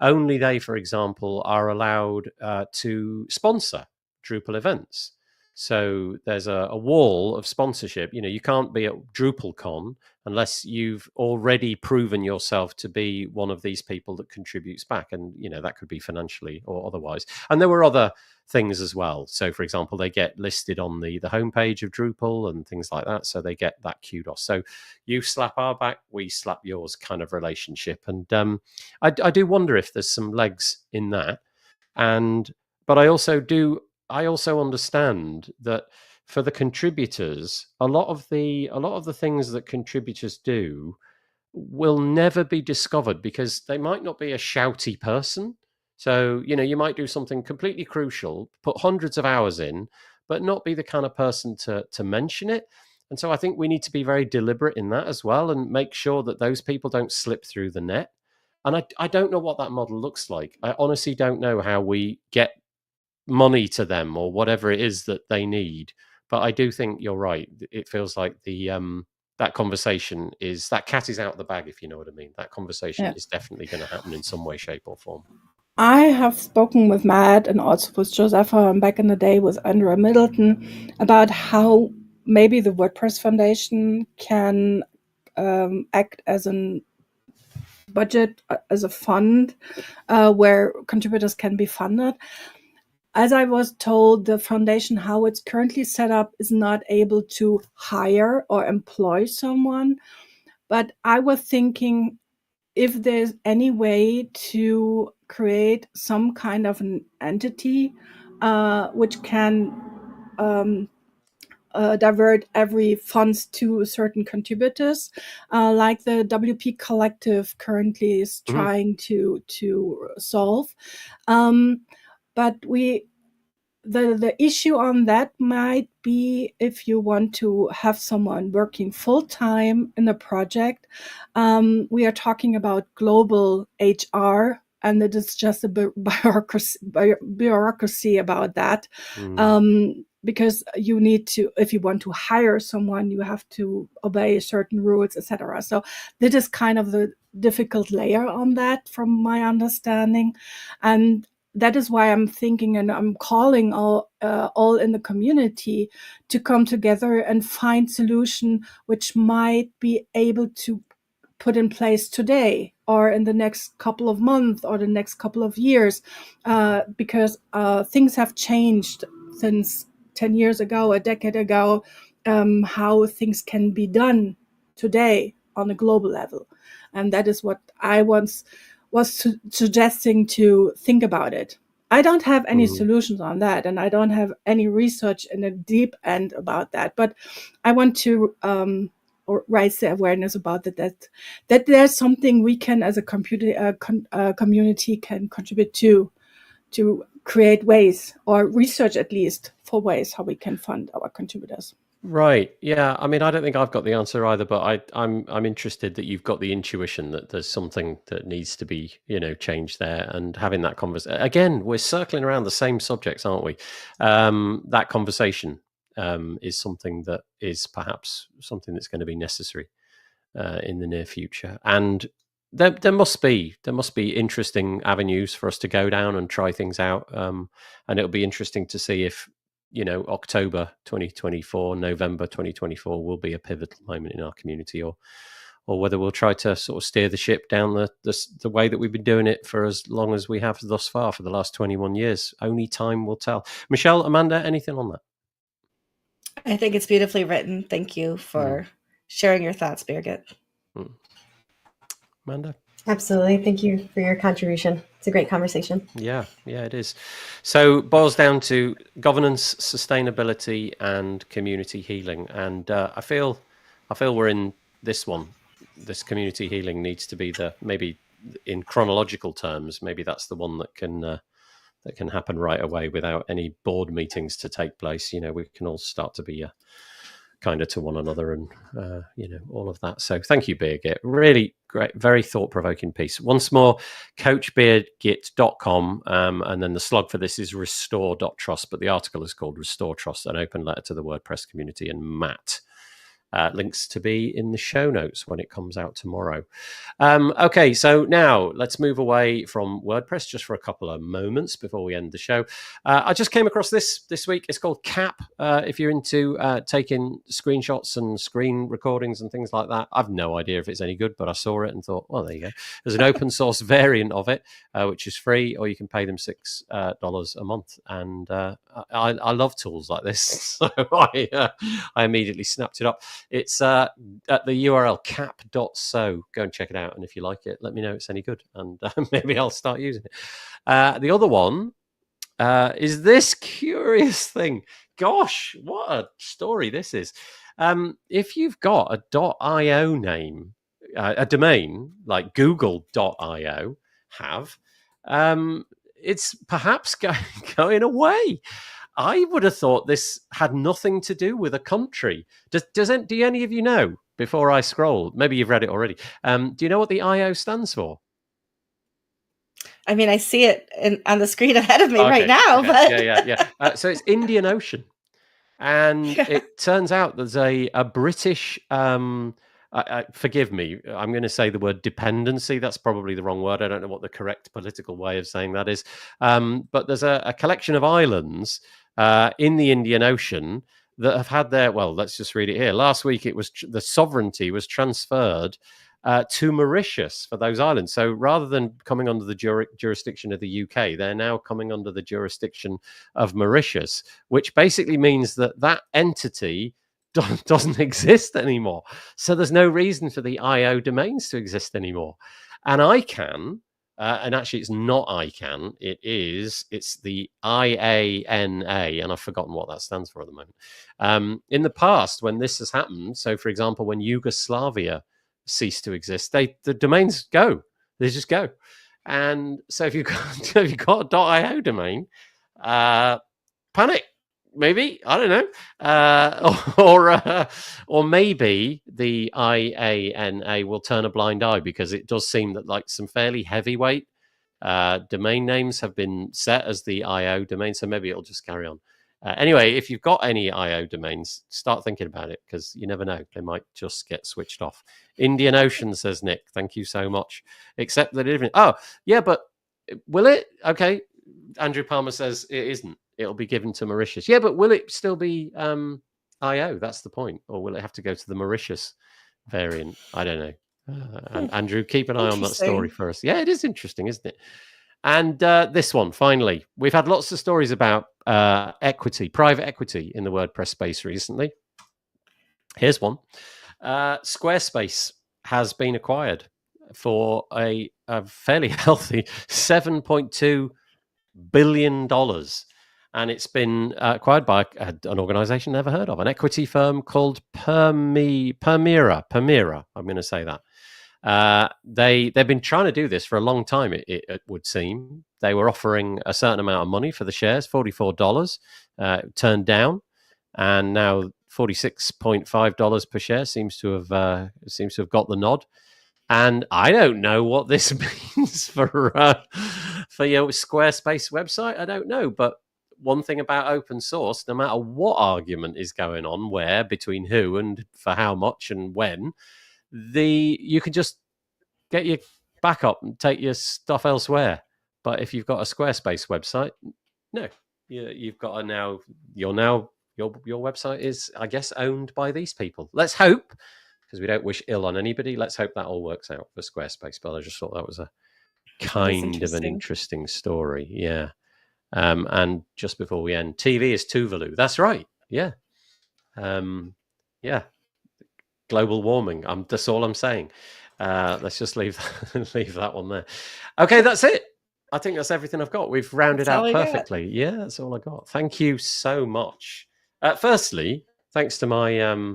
only they, for example, are allowed to sponsor Drupal events. So there's a wall of sponsorship. You can't be at DrupalCon unless you've already proven yourself to be one of these people that contributes back. And, that could be financially or otherwise. And there were other things as well. So, for example, they get listed on the homepage of Drupal and things like that. So they get that kudos. So you slap our back, we slap yours kind of relationship. And I do wonder if there's some legs in that. But I also understand that for the contributors, a lot of the things that contributors do will never be discovered because they might not be a shouty person. So, you might do something completely crucial, put hundreds of hours in, but not be the kind of person to mention it. And so I think we need to be very deliberate in that as well and make sure that those people don't slip through the net. And I don't know what that model looks like. I honestly don't know how we get money to them or whatever it is that they need, but I do think you're right. It feels like that conversation that cat is out of the bag, if you know what I mean. That conversation is definitely going to happen in some way, shape, or form.
I have spoken with Matt and also with Josepha and back in the day with Andrea Middleton about how maybe the WordPress Foundation can act as a budget, as a fund where contributors can be funded. As I was told, the foundation, how it's currently set up, is not able to hire or employ someone. But I was thinking if there's any way to create some kind of an entity which can divert every funds to certain contributors, like the WP Collective currently is trying to solve. But the issue on that might be if you want to have someone working full-time in a project. We are talking about global HR, and it is just a bureaucracy about that. Because you need to, if you want to hire someone, you have to obey certain rules, etc. So that is kind of the difficult layer on that, from my understanding. And that is why I'm thinking and I'm calling all in the community to come together and find solution which might be able to put in place today or in the next couple of months or the next couple of years, because things have changed since 10 years ago, a decade ago, how things can be done today on a global level. And that is what I was suggesting, to think about it. I don't have any solutions on that, and I don't have any research in the deep end about that, but I want to or raise the awareness about that there's something we can, as a community, can contribute to create ways, or research at least for ways how we can fund our contributors.
Right. Yeah. I mean, I don't think I've got the answer either, but I'm interested that you've got the intuition that there's something that needs to be, changed there, and having that conversation. Again, we're circling around the same subjects, aren't we? That conversation is something that is perhaps something that's going to be necessary in the near future. And there must be interesting avenues for us to go down and try things out. And it'll be interesting to see if, October 2024, November 2024 will be a pivotal moment in our community, or whether we'll try to sort of steer the ship down the way that we've been doing it for as long as we have thus far, for the last 21 years. Only time will tell. Michelle, Amanda, anything on that?
I think it's beautifully written. Thank you for sharing your thoughts, Birgit.
Amanda?
Absolutely. Thank you for your contribution. It's a great conversation.
Yeah, it is. So it boils down to governance, sustainability, and community healing. And I feel we're in this one. This community healing needs to be maybe in chronological terms, maybe that's the one that can happen right away without any board meetings to take place. We can all start to be kinder to one another, and all of that. So thank you, Birgit. Really great, very thought-provoking piece. Once more, coachbirgit.com, and then the slug for this is restore.trust, but the article is called Restore Trust, an open letter to the WordPress community. And Matt, links to be in the show notes when it comes out tomorrow. Okay, so now let's move away from WordPress just for a couple of moments before we end the show. I just came across this week. It's called CAP. If you're into taking screenshots and screen recordings and things like that, I've no idea if it's any good, but I saw it and thought, well, there you go. There's an open source variant of it, which is free, or you can pay them $6 a month. And I love tools like this, so I immediately snapped it up. It's at the URL cap.so. Go and check it out, and if you like it, let me know it's any good, and maybe I'll start using it. The other one is this curious thing. Gosh, what a story this is. If you've got a .io name, a domain like google.io it's perhaps going away. I would have thought this had nothing to do with a country. Do any of you know, before I scroll? Maybe you've read it already. Do you know what the IO stands for?
I mean, I see it on the screen ahead of me right now.
Okay. But yeah. So it's Indian Ocean. And it turns out there's a British... forgive me, I'm going to say the word dependency. That's probably the wrong word. I don't know what the correct political way of saying that is. But there's a collection of islands in the Indian Ocean that have had their, well, let's just read it here. Last week, it was the sovereignty was transferred to Mauritius for those islands. So rather than coming under the jurisdiction of the UK, they're now coming under the jurisdiction of Mauritius, which basically means that entity doesn't exist anymore. So there's no reason for the IO domains to exist anymore. And ICANN, and actually it's not ICANN, it's the IANA, and I've forgotten what that stands for at the moment. In the past, when this has happened, so for example, when Yugoslavia ceased to exist, the domains go. They just go. And so if you've got a .io domain, panic. Maybe, I don't know, or maybe the IANA will turn a blind eye, because it does seem that like some fairly heavyweight domain names have been set as the IO domain, so maybe it'll just carry on. Anyway, if you've got any IO domains, start thinking about it, because you never know, they might just get switched off. Indian Ocean, says Nick. Thank you so much. Except that it. Oh, yeah, but will it? Okay. Andrew Palmer says it isn't. It'll be given to Mauritius. Yeah, but will it still be IO? That's the point. Or will it have to go to the Mauritius variant? I don't know. And Andrew, keep an eye on that story for us. Yeah, it is interesting, isn't it? And this one, finally, we've had lots of stories about equity, private equity in the WordPress space recently. Here's one. Squarespace has been acquired for a fairly healthy $7.2 billion. And it's been acquired by an organization never heard of, an equity firm called Permira. I'm going to say that. They've been trying to do this for a long time, it would seem. They were offering a certain amount of money for the shares, $44, turned down, and now $46.5 per share seems to have got the nod. And I don't know what this means for your Squarespace website. I don't know, but one thing about open source, no matter what argument is going on, where, between who, and for how much and when, you can just get your backup and take your stuff elsewhere. But if you've got a Squarespace website, no, you've got your website is, I guess, owned by these people. Let's hope, because we don't wish ill on anybody. Let's hope that all works out for Squarespace. But I just thought that was a kind of an interesting story. Yeah. And just before we end, TV is Tuvalu. That's right. Yeah. Yeah. Global warming. That's all I'm saying. Let's just leave that one there. Okay, that's it. I think that's everything I've got. We've rounded out perfectly. Yeah, that's all I got. Thank you so much. Firstly, thanks to my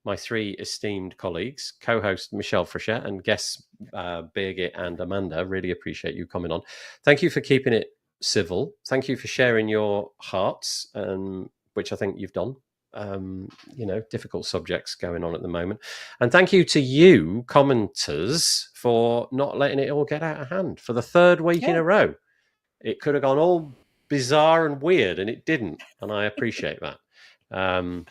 my three esteemed colleagues, co-host Michelle Frechette and guests Birgit and Amanda. Really appreciate you coming on. Thank you for keeping it civil. Thank you for sharing your hearts, which I think you've done. Difficult subjects going on at the moment. And thank you to you, commenters, for not letting it all get out of hand for the third week in a row. It could have gone all bizarre and weird, and it didn't. And I appreciate that. I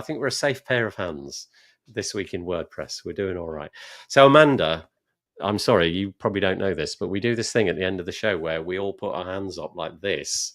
think we're a safe pair of hands this week in WordPress. We're doing all right. So, Amanda, I'm sorry, you probably don't know this, but we do this thing at the end of the show where we all put our hands up like this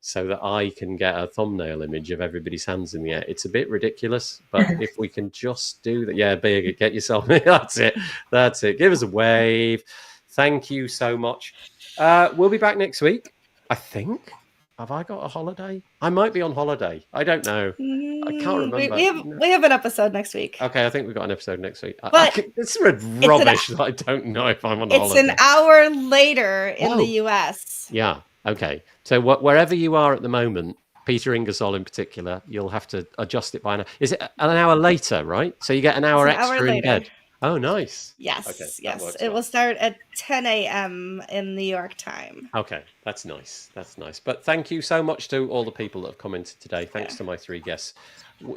so that I can get a thumbnail image of everybody's hands in the air. It's a bit ridiculous, but if we can just do that. Yeah, Birgit, get yourself. That's it. Give us a wave. Thank you so much. We'll be back next week, I think. Have I got a holiday? I might be on holiday. I don't know. I can't remember.
We have an episode next week.
Okay, I think we've got an episode next week.
But
it's rubbish that I don't know if I'm on holiday.
It's an hour later in the US.
Yeah, okay. So wherever you are at the moment, Peter Ingersoll in particular, you'll have to adjust it by an hour. Is it an hour later, right? So you get an hour extra in bed. Oh, nice.
Yes,
okay,
yes. It will start at 10 a.m. in New York time.
Okay, that's nice. That's nice. But thank you so much to all the people that have commented today. Thanks to my three guests.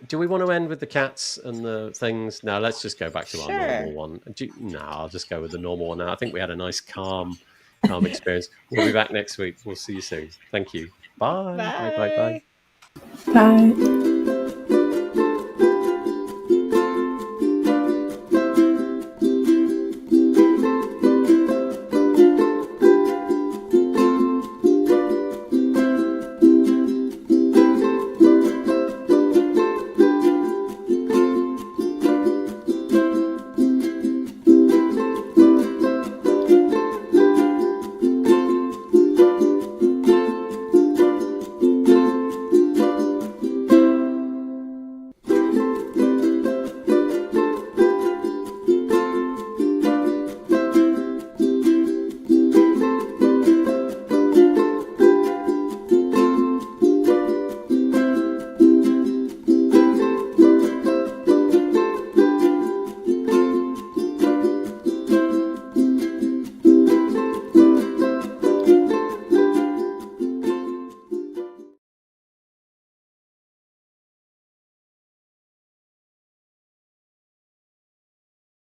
Do we want to end with the cats and the things? No, let's just go back to our normal one. No, I'll just go with the normal one now. I think we had a nice, calm experience. We'll be back next week. We'll see you soon. Thank you. Bye.
Bye.
Bye.